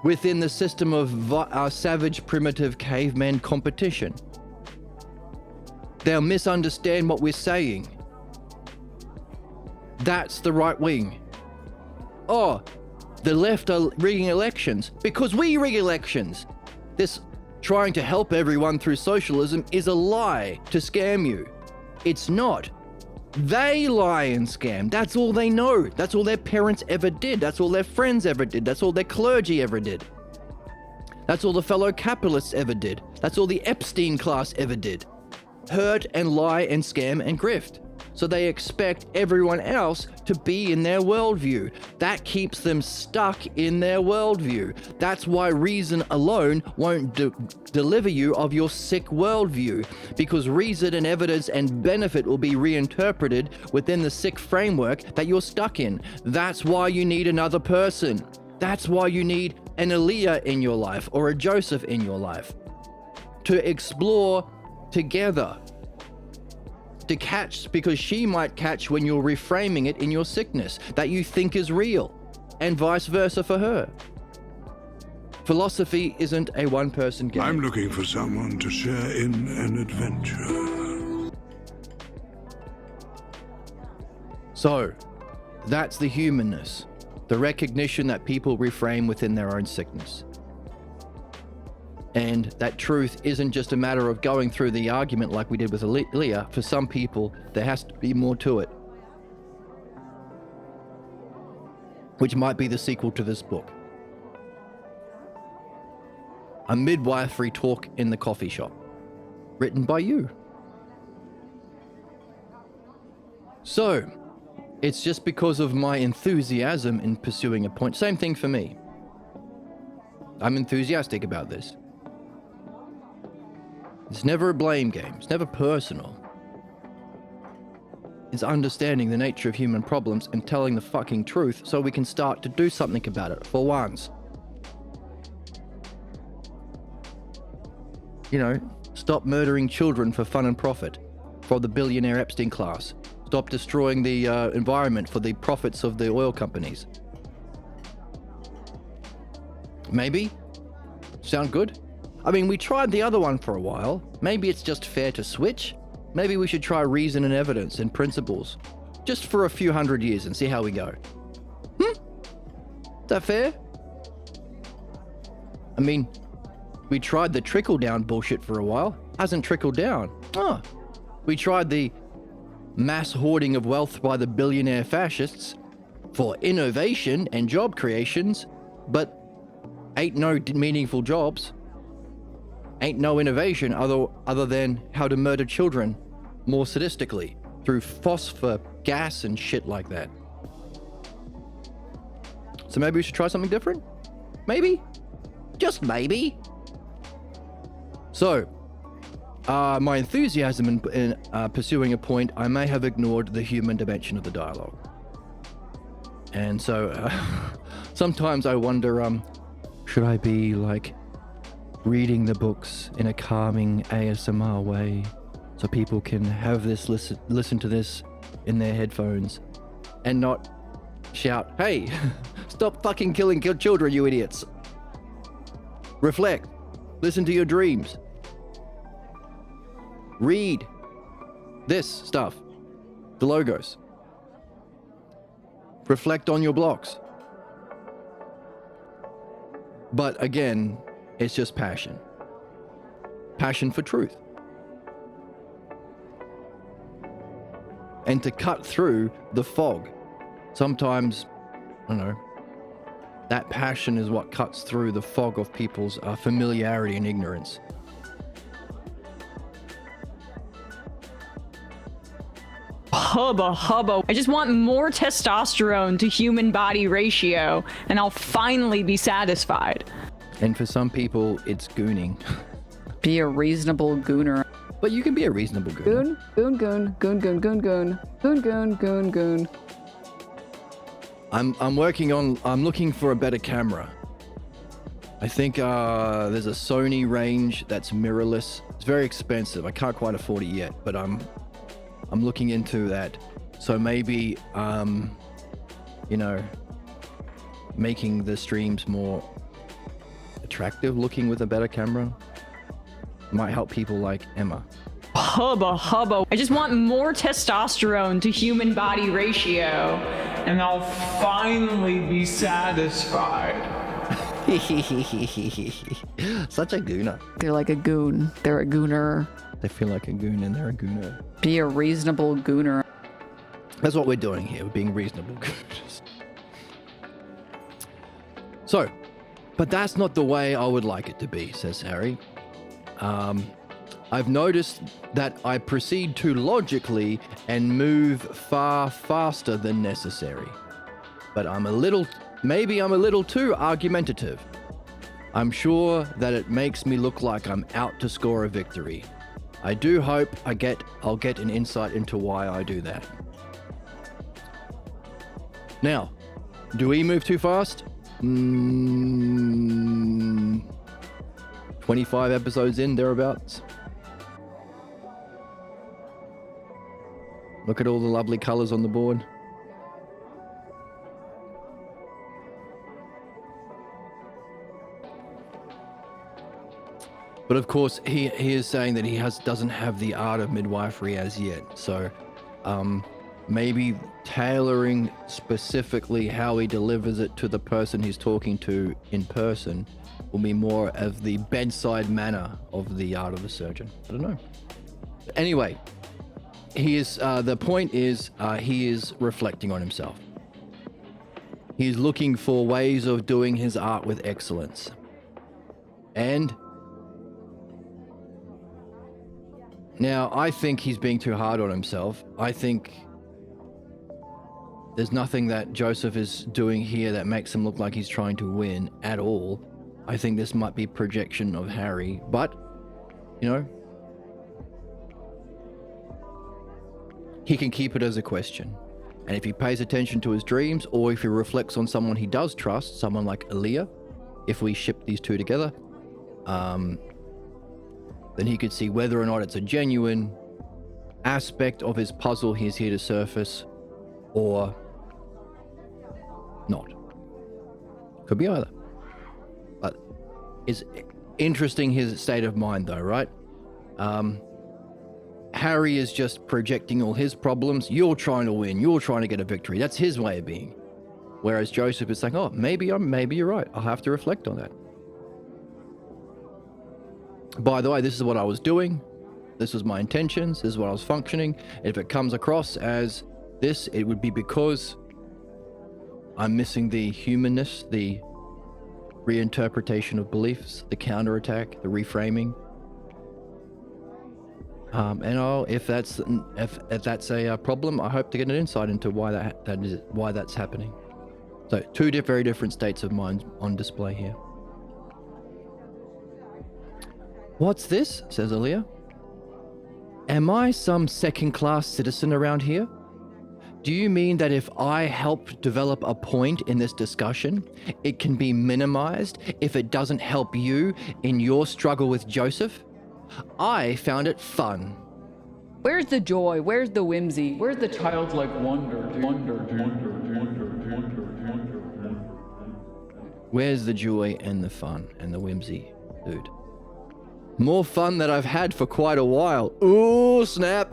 within the system of our savage, primitive caveman competition. They'll misunderstand what we're saying. That's the right wing. Oh, the left are rigging elections because we rig elections. This trying to help everyone through socialism is a lie to scam you. It's not. They lie and scam. That's all they know. That's all their parents ever did. That's all their friends ever did. That's all their clergy ever did. That's all the fellow capitalists ever did. That's all the Epstein class ever did. Hurt and lie and scam and grift. So they expect everyone else to be in their worldview. That keeps them stuck in their worldview. That's why reason alone won't deliver you of your sick worldview, because reason and evidence and benefit will be reinterpreted within the sick framework that you're stuck in. That's why you need another person. That's why you need an Aaliyah in your life or a Joseph in your life to explore together. To catch, because she might catch when you're reframing it in your sickness that you think is real, and vice versa for her. Philosophy isn't a one-person game. I'm looking for someone to share in an adventure. So, that's the humanness, the recognition that people reframe within their own sickness. And that truth isn't just a matter of going through the argument like we did with Aaliyah. For some people, there has to be more to it. Which might be the sequel to this book. A midwifery talk in the coffee shop. Written by you. So, it's just because of my enthusiasm in pursuing a point. Same thing for me. I'm enthusiastic about this. It's never a blame game. It's never personal. It's understanding the nature of human problems and telling the fucking truth so we can start to do something about it for once. You know, stop murdering children for fun and profit for the billionaire Epstein class. Stop destroying the environment for the profits of the oil companies. Maybe? Sound good? I mean, we tried the other one for a while. Maybe it's just fair to switch. Maybe we should try reason and evidence and principles just for a few hundred years and see how we go. Is that fair? I mean, we tried the trickle-down bullshit for a while. Hasn't trickled down. We tried the mass hoarding of wealth by the billionaire fascists for innovation and job creations, but ain't no meaningful jobs. Ain't no innovation other than how to murder children more sadistically through phosphor gas and shit like that. So maybe we should try something different? Maybe? Just maybe? So, my enthusiasm in pursuing a point, I may have ignored the human dimension of the dialogue. And so, sometimes I wonder, should I be like reading the books in a calming ASMR way so people can have this listen to this in their headphones and not shout, hey, stop fucking killing children, you idiots. Reflect. Listen to your dreams. Read this stuff, the logos. Reflect on your blocks. But again, it's just passion. Passion for truth. And to cut through the fog. Sometimes, I don't know, that passion is what cuts through the fog of people's familiarity and ignorance. Hubba hubba. I just want more testosterone to human body ratio, and I'll finally be satisfied. And for some people, it's gooning. Be a reasonable gooner. But you can be a reasonable gooner. Goon. I'm looking for a better camera. I think there's a Sony range that's mirrorless. It's very expensive. I can't quite afford it yet, but I'm looking into that. So maybe, making the streams more attractive looking with a better camera might help people like Emma. Hubba hubba. I just want more testosterone to human body ratio, and I'll finally be satisfied. Such a gooner. They're like a goon. They're a gooner. They feel like a goon and they're a gooner. Be a reasonable gooner. That's what we're doing here. We're being reasonable gooners. So, but that's not the way I would like it to be, says Harry. I've noticed that I proceed too logically and move far faster than necessary. But maybe I'm a little too argumentative. I'm sure that it makes me look like I'm out to score a victory. I do hope I'll get an insight into why I do that. Now, do we move too fast? 25 episodes in, thereabouts. Look at all the lovely colors on the board. But of course, he is saying that he doesn't have the art of midwifery as yet. So maybe tailoring specifically how he delivers it to the person he's talking to in person will be more of the bedside manner of the art of the surgeon. I don't know. Anyway, the point is he is reflecting on himself. He's looking for ways of doing his art with excellence. And now, I think he's being too hard on himself. I think there's nothing that Joseph is doing here that makes him look like he's trying to win at all. I think this might be projection of Harry, but, he can keep it as a question. And if he pays attention to his dreams, or if he reflects on someone he does trust, someone like Aaliyah, if we ship these two together, then he could see whether or not it's a genuine aspect of his puzzle he's here to surface, or not. Could be either. But it's interesting his state of mind though, right? Harry is just projecting all his problems. You're trying to win. You're trying to get a victory. That's his way of being. Whereas Joseph is saying, oh, maybe you're right. I'll have to reflect on that. By the way, this is what I was doing. This was my intentions. This is what I was functioning. If it comes across as this, it would be because I'm missing the humanness, the reinterpretation of beliefs, the counterattack, the reframing. If that's a problem, I hope to get an insight into why why that's happening. So two very different states of mind on display here. What's this? Says Aaliyah. Am I some second-class citizen around here? Do you mean that if I help develop a point in this discussion, it can be minimized if it doesn't help you in your struggle with Joseph? I found it fun. Where's the joy? Where's the whimsy? Where's the Childlike wonder. Where's the joy and the fun and the whimsy, dude? More fun than I've had for quite a while. Ooh, snap.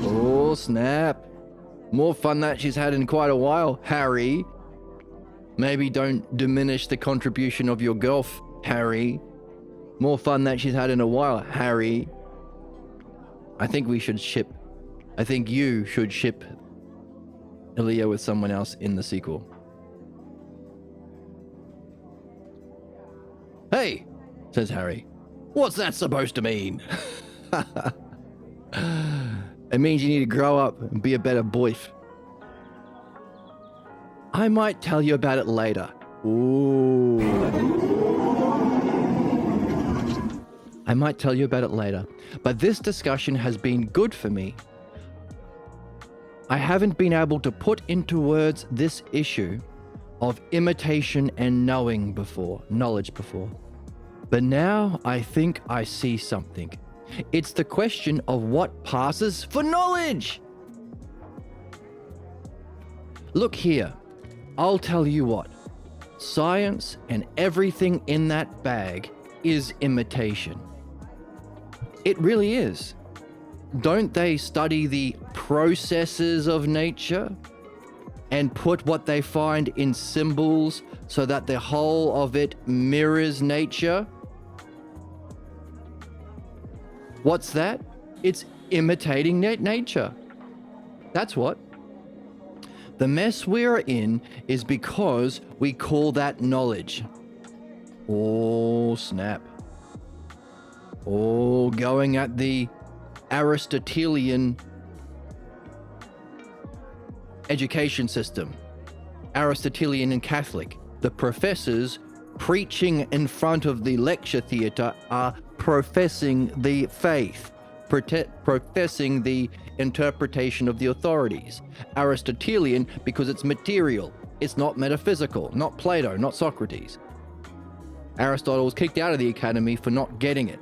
Oh, snap. More fun that she's had in quite a while, Harry. Maybe don't diminish the contribution of your golf, Harry. More fun that she's had in a while, Harry. I think you should ship Aaliyah with someone else in the sequel. Hey, says Harry. What's that supposed to mean? It means you need to grow up and be a better boy. I might tell you about it later. Ooh. I might tell you about it later. But this discussion has been good for me. I haven't been able to put into words this issue of imitation and knowledge before. But now I think I see something. It's the question of what passes for knowledge. Look here, I'll tell you what. Science and everything in that bag is imitation. It really is. Don't they study the processes of nature and put what they find in symbols so that the whole of it mirrors nature? What's that? It's imitating nature. That's what. The mess we're in is because we call that knowledge. Oh, snap. Oh, going at the Aristotelian education system. Aristotelian and Catholic. The professors preaching in front of the lecture theatre are professing the faith, professing the interpretation of the authorities. Aristotelian because it's material. It's not metaphysical, not Plato, not Socrates. Aristotle was kicked out of the academy for not getting it.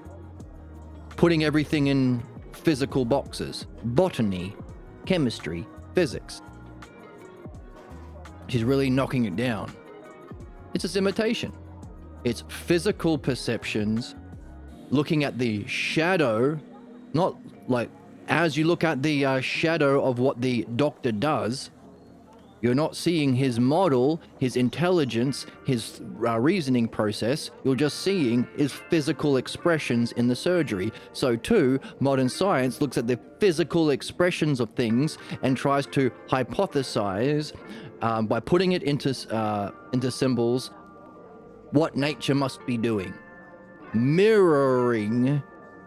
Putting everything in physical boxes. Botany, chemistry, physics. She's really knocking it down. It's just imitation. It's physical perceptions, looking at the shadow, not like as you look at the shadow of what the doctor does, you're not seeing his model, his intelligence, his reasoning process. You're just seeing his physical expressions in the surgery. So too, modern science looks at the physical expressions of things and tries to hypothesize by putting it into symbols what nature must be doing. Mirroring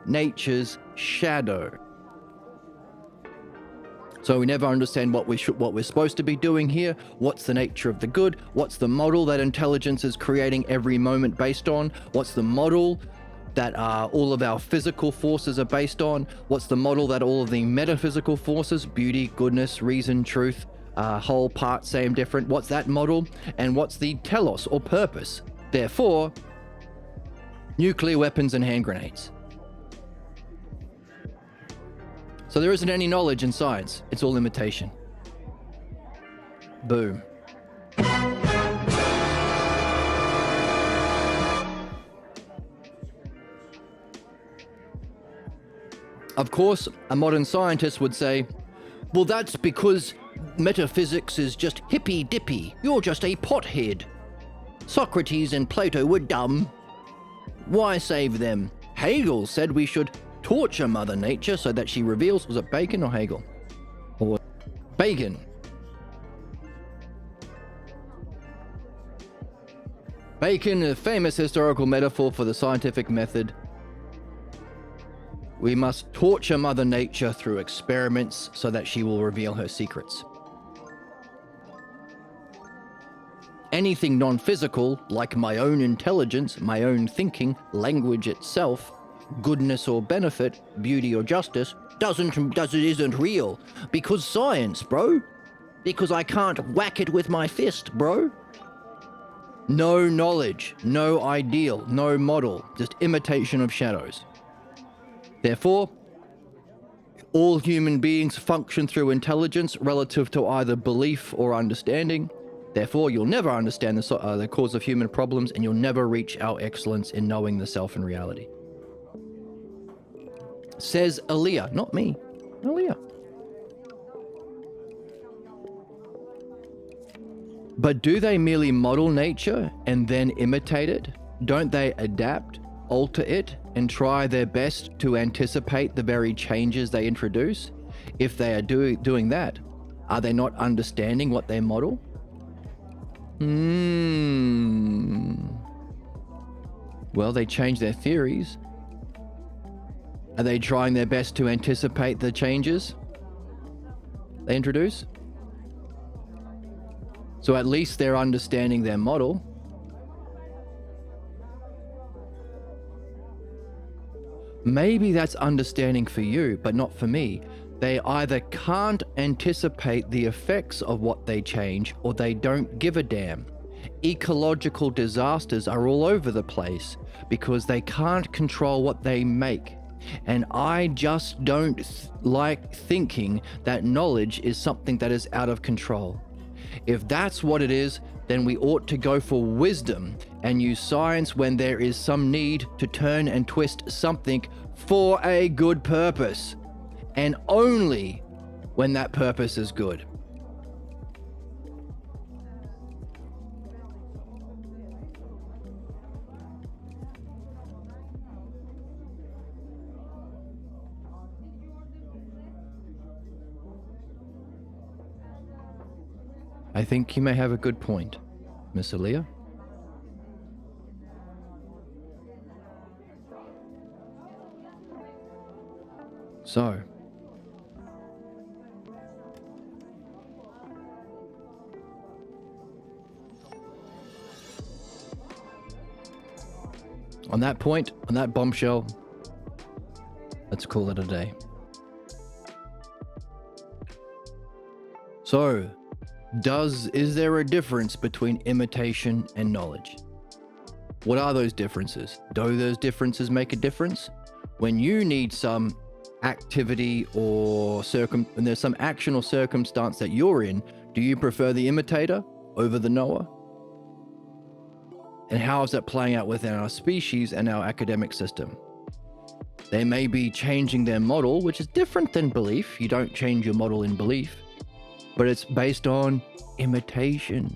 nature's shadow. So we never understand what we're supposed to be doing here. What's the nature of the good? What's the model that intelligence is creating every moment based on? What's the model that all of our physical forces are based on? What's the model that all of the metaphysical forces, beauty, goodness, reason, truth, whole, part, same, different, what's that model? And what's the telos or purpose? Therefore, nuclear weapons and hand grenades. So there isn't any knowledge in science. It's all imitation. Boom. Of course, a modern scientist would say, well, that's because metaphysics is just hippy-dippy. You're just a pothead. Socrates and Plato were dumb. Why save them? Hegel said we should torture Mother Nature so that she reveals... Was it Bacon or Hegel? Or Bacon. Bacon, a famous historical metaphor for the scientific method. We must torture Mother Nature through experiments so that she will reveal her secrets. Anything non-physical, like my own intelligence, my own thinking, language itself, goodness or benefit, beauty or justice, isn't real. Because science, bro. Because I can't whack it with my fist, bro. No knowledge, no ideal, no model, just imitation of shadows. Therefore, all human beings function through intelligence relative to either belief or understanding. Therefore, you'll never understand the cause of human problems, and you'll never reach our excellence in knowing the self and reality. Says Aaliyah, not me, Aaliyah. But do they merely model nature and then imitate it? Don't they adapt, alter it, and try their best to anticipate the very changes they introduce? If they are doing that, are they not understanding what they model? Well, they change their theories. Are they trying their best to anticipate the changes they introduce? So at least they're understanding their model. Maybe that's understanding for you, but not for me. They either can't anticipate the effects of what they change, or they don't give a damn. Ecological disasters are all over the place because they can't control what they make. And I just don't like thinking that knowledge is something that is out of control. If that's what it is, then we ought to go for wisdom and use science when there is some need to turn and twist something for a good purpose, and only when that purpose is good. I think you may have a good point, Miss Aaliyah. So, on that point, on that bombshell, let's call it a day. So, is there a difference between imitation and knowledge? What are those differences? Do those differences make a difference? When you need some activity or when there's some action or circumstance that you're in, do you prefer the imitator over the knower? And how is that playing out within our species and our academic system? They may be changing their model, which is different than belief. You don't change your model in belief, but it's based on imitation.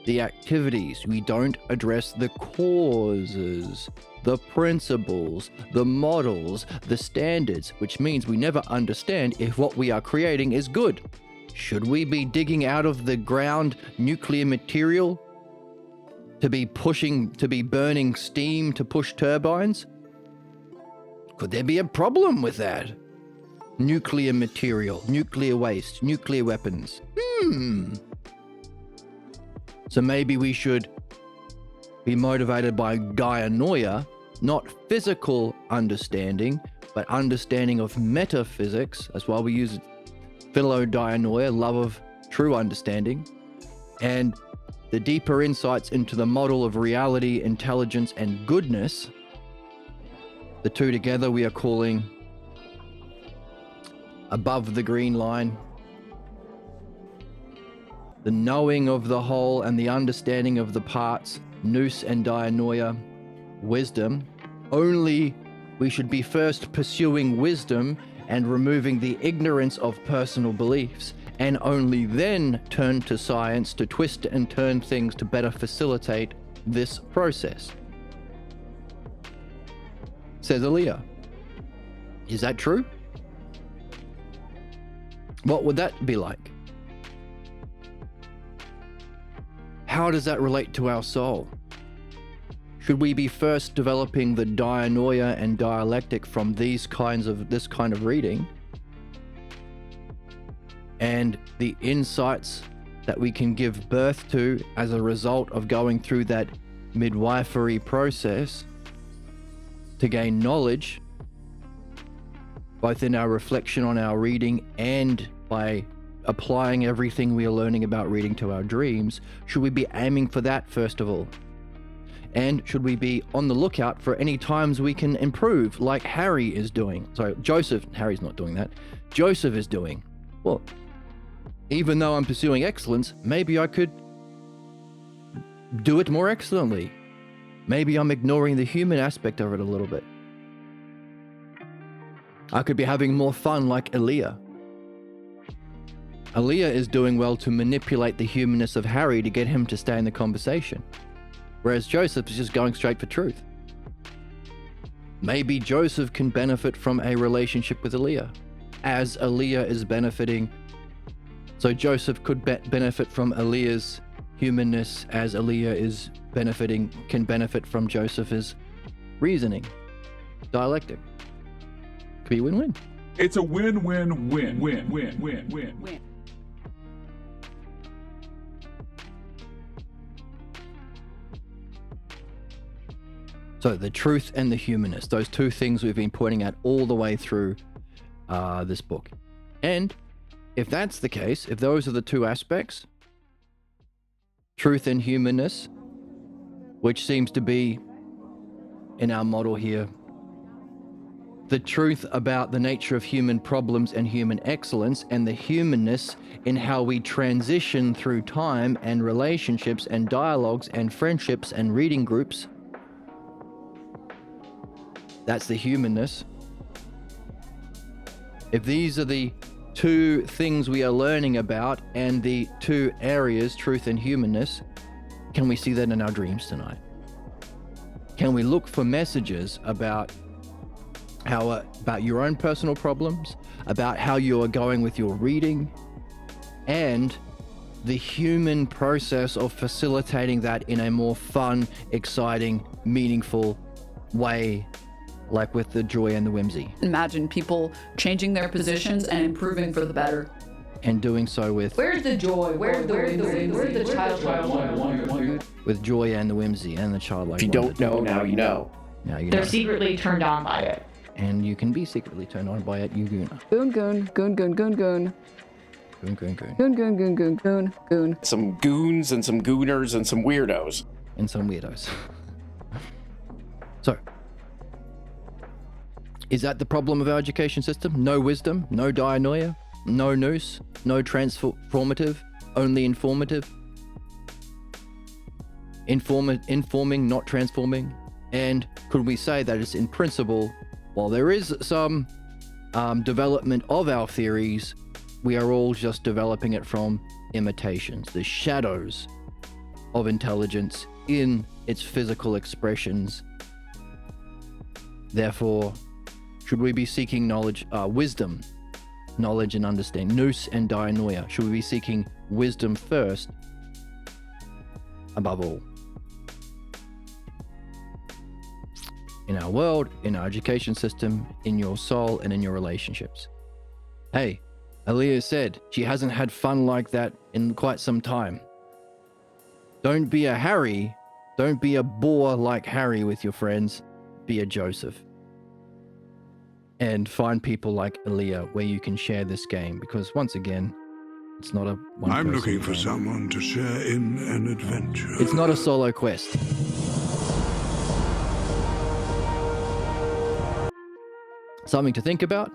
The activities, we don't address the causes, the principles, the models, the standards, which means we never understand if what we are creating is good. Should we be digging out of the ground nuclear material to be burning steam to push turbines? Could there be a problem with that? Nuclear material, nuclear waste, nuclear weapons. So maybe we should be motivated by dianoia, not physical understanding, but understanding of metaphysics. That's why we use philodianoia, love of true understanding, and the deeper insights into the model of reality, intelligence, and goodness. The two together we are calling above the green line. The knowing of the whole and the understanding of the parts, nous and dianoia, wisdom. Only we should be first pursuing wisdom and removing the ignorance of personal beliefs, and only then turn to science to twist and turn things to better facilitate this process. Says Aaliyah. Is that true? What would that be like? How does that relate to our soul? Should we be first developing the dianoia and dialectic from this kind of reading, and the insights that we can give birth to as a result of going through that midwifery process to gain knowledge, both in our reflection on our reading and by applying everything we are learning about reading to our dreams? Should we be aiming for that first of all? And should we be on the lookout for any times we can improve, like Harry is doing? Sorry, Joseph. Harry's not doing that. Joseph is doing. Well, even though I'm pursuing excellence, maybe I could do it more excellently. Maybe I'm ignoring the human aspect of it a little bit. I could be having more fun like Aaliyah. Aaliyah is doing well to manipulate the humanness of Harry to get him to stay in the conversation, whereas Joseph is just going straight for truth. Maybe Joseph can benefit from a relationship with Aaliyah, as Aaliyah is benefiting. So Joseph could benefit from Aaliyah's humanness, as Aaliyah can benefit from Joseph's reasoning. Dialectic. Could be a win-win. It's a win-win-win-win-win-win-win. So the truth and the humanness, those two things we've been pointing at all the way through this book. And if that's the case, if those are the two aspects, truth and humanness, which seems to be in our model here, the truth about the nature of human problems and human excellence, and the humanness in how we transition through time and relationships and dialogues and friendships and reading groups. That's the humanness. If these are the two things we are learning about and the two areas, truth and humanness, can we see that in our dreams tonight? Can we look for messages about about your own personal problems, about how you are going with your reading, and the human process of facilitating that in a more fun, exciting, meaningful way, like with the joy and the whimsy? Imagine people changing their positions and improving for the better. And doing so with Where's the joy? Where's the childlike? with joy and the whimsy and the childlike. If you don't know, now you know. Now you They're know. secretly turned on by it. And you can be secretly turned on by it, you goon. Goon, goon, goon, goon, goon, goon. Goon, goon, goon. Goon, goon, goon, goon, goon, goon. Some goons and some gooners and some weirdos. And some weirdos. So, is that the problem of our education system? No wisdom, no dianoia, no nous, no transformative, only informative? Informing, not transforming? And could we say that it's in principle, while there is some development of our theories, we are all just developing it from imitations, the shadows of intelligence in its physical expressions. Therefore, should we be seeking knowledge, wisdom, knowledge and understanding, nous and dianoia? Should we be seeking wisdom first, above all? In our world, in our education system, in your soul, and in your relationships. Hey, Aaliyah said she hasn't had fun like that in quite some time. Don't be a Harry. Don't be a bore like Harry with your friends. Be a Joseph. And find people like Aaliyah where you can share this game, because once again, it's not a one. I'm looking for someone to share in an adventure. It's not a solo quest. Something to think about.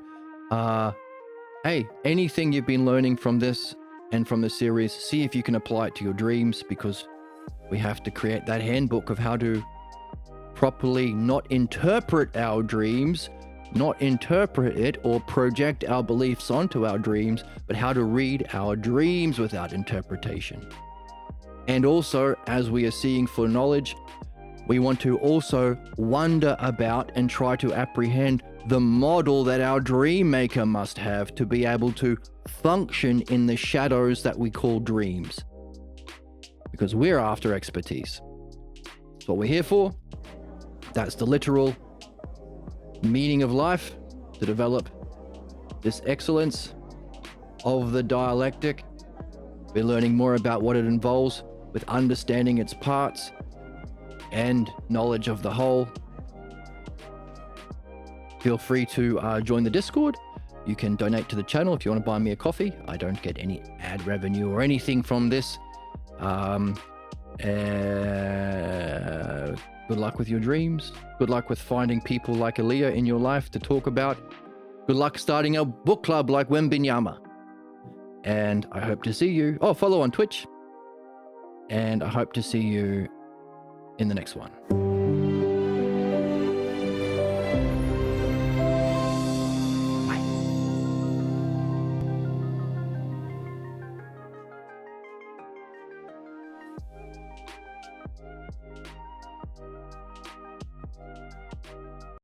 Hey, anything you've been learning from this and from the series, see if you can apply it to your dreams, because we have to create that handbook of how to properly not interpret our dreams, not interpret it or project our beliefs onto our dreams, but how to read our dreams without interpretation. And also, as we are seeking for knowledge, we want to also wonder about and try to apprehend the model that our dream maker must have to be able to function in the shadows that we call dreams. Because we're after expertise. That's what we're here for. That's the literal meaning of life, to develop this excellence of the dialectic. We're learning more about what it involves with understanding its parts and knowledge of the whole. Feel free to join the Discord. You can donate to the channel if you want to buy me a coffee. I don't get any ad revenue or anything from this. Good luck with your dreams. Good luck with finding people like Aaliyah in your life to talk about. Good luck starting a book club like Wembinyama. And I hope to see you. Oh, follow on Twitch. And I hope to see you in the next one.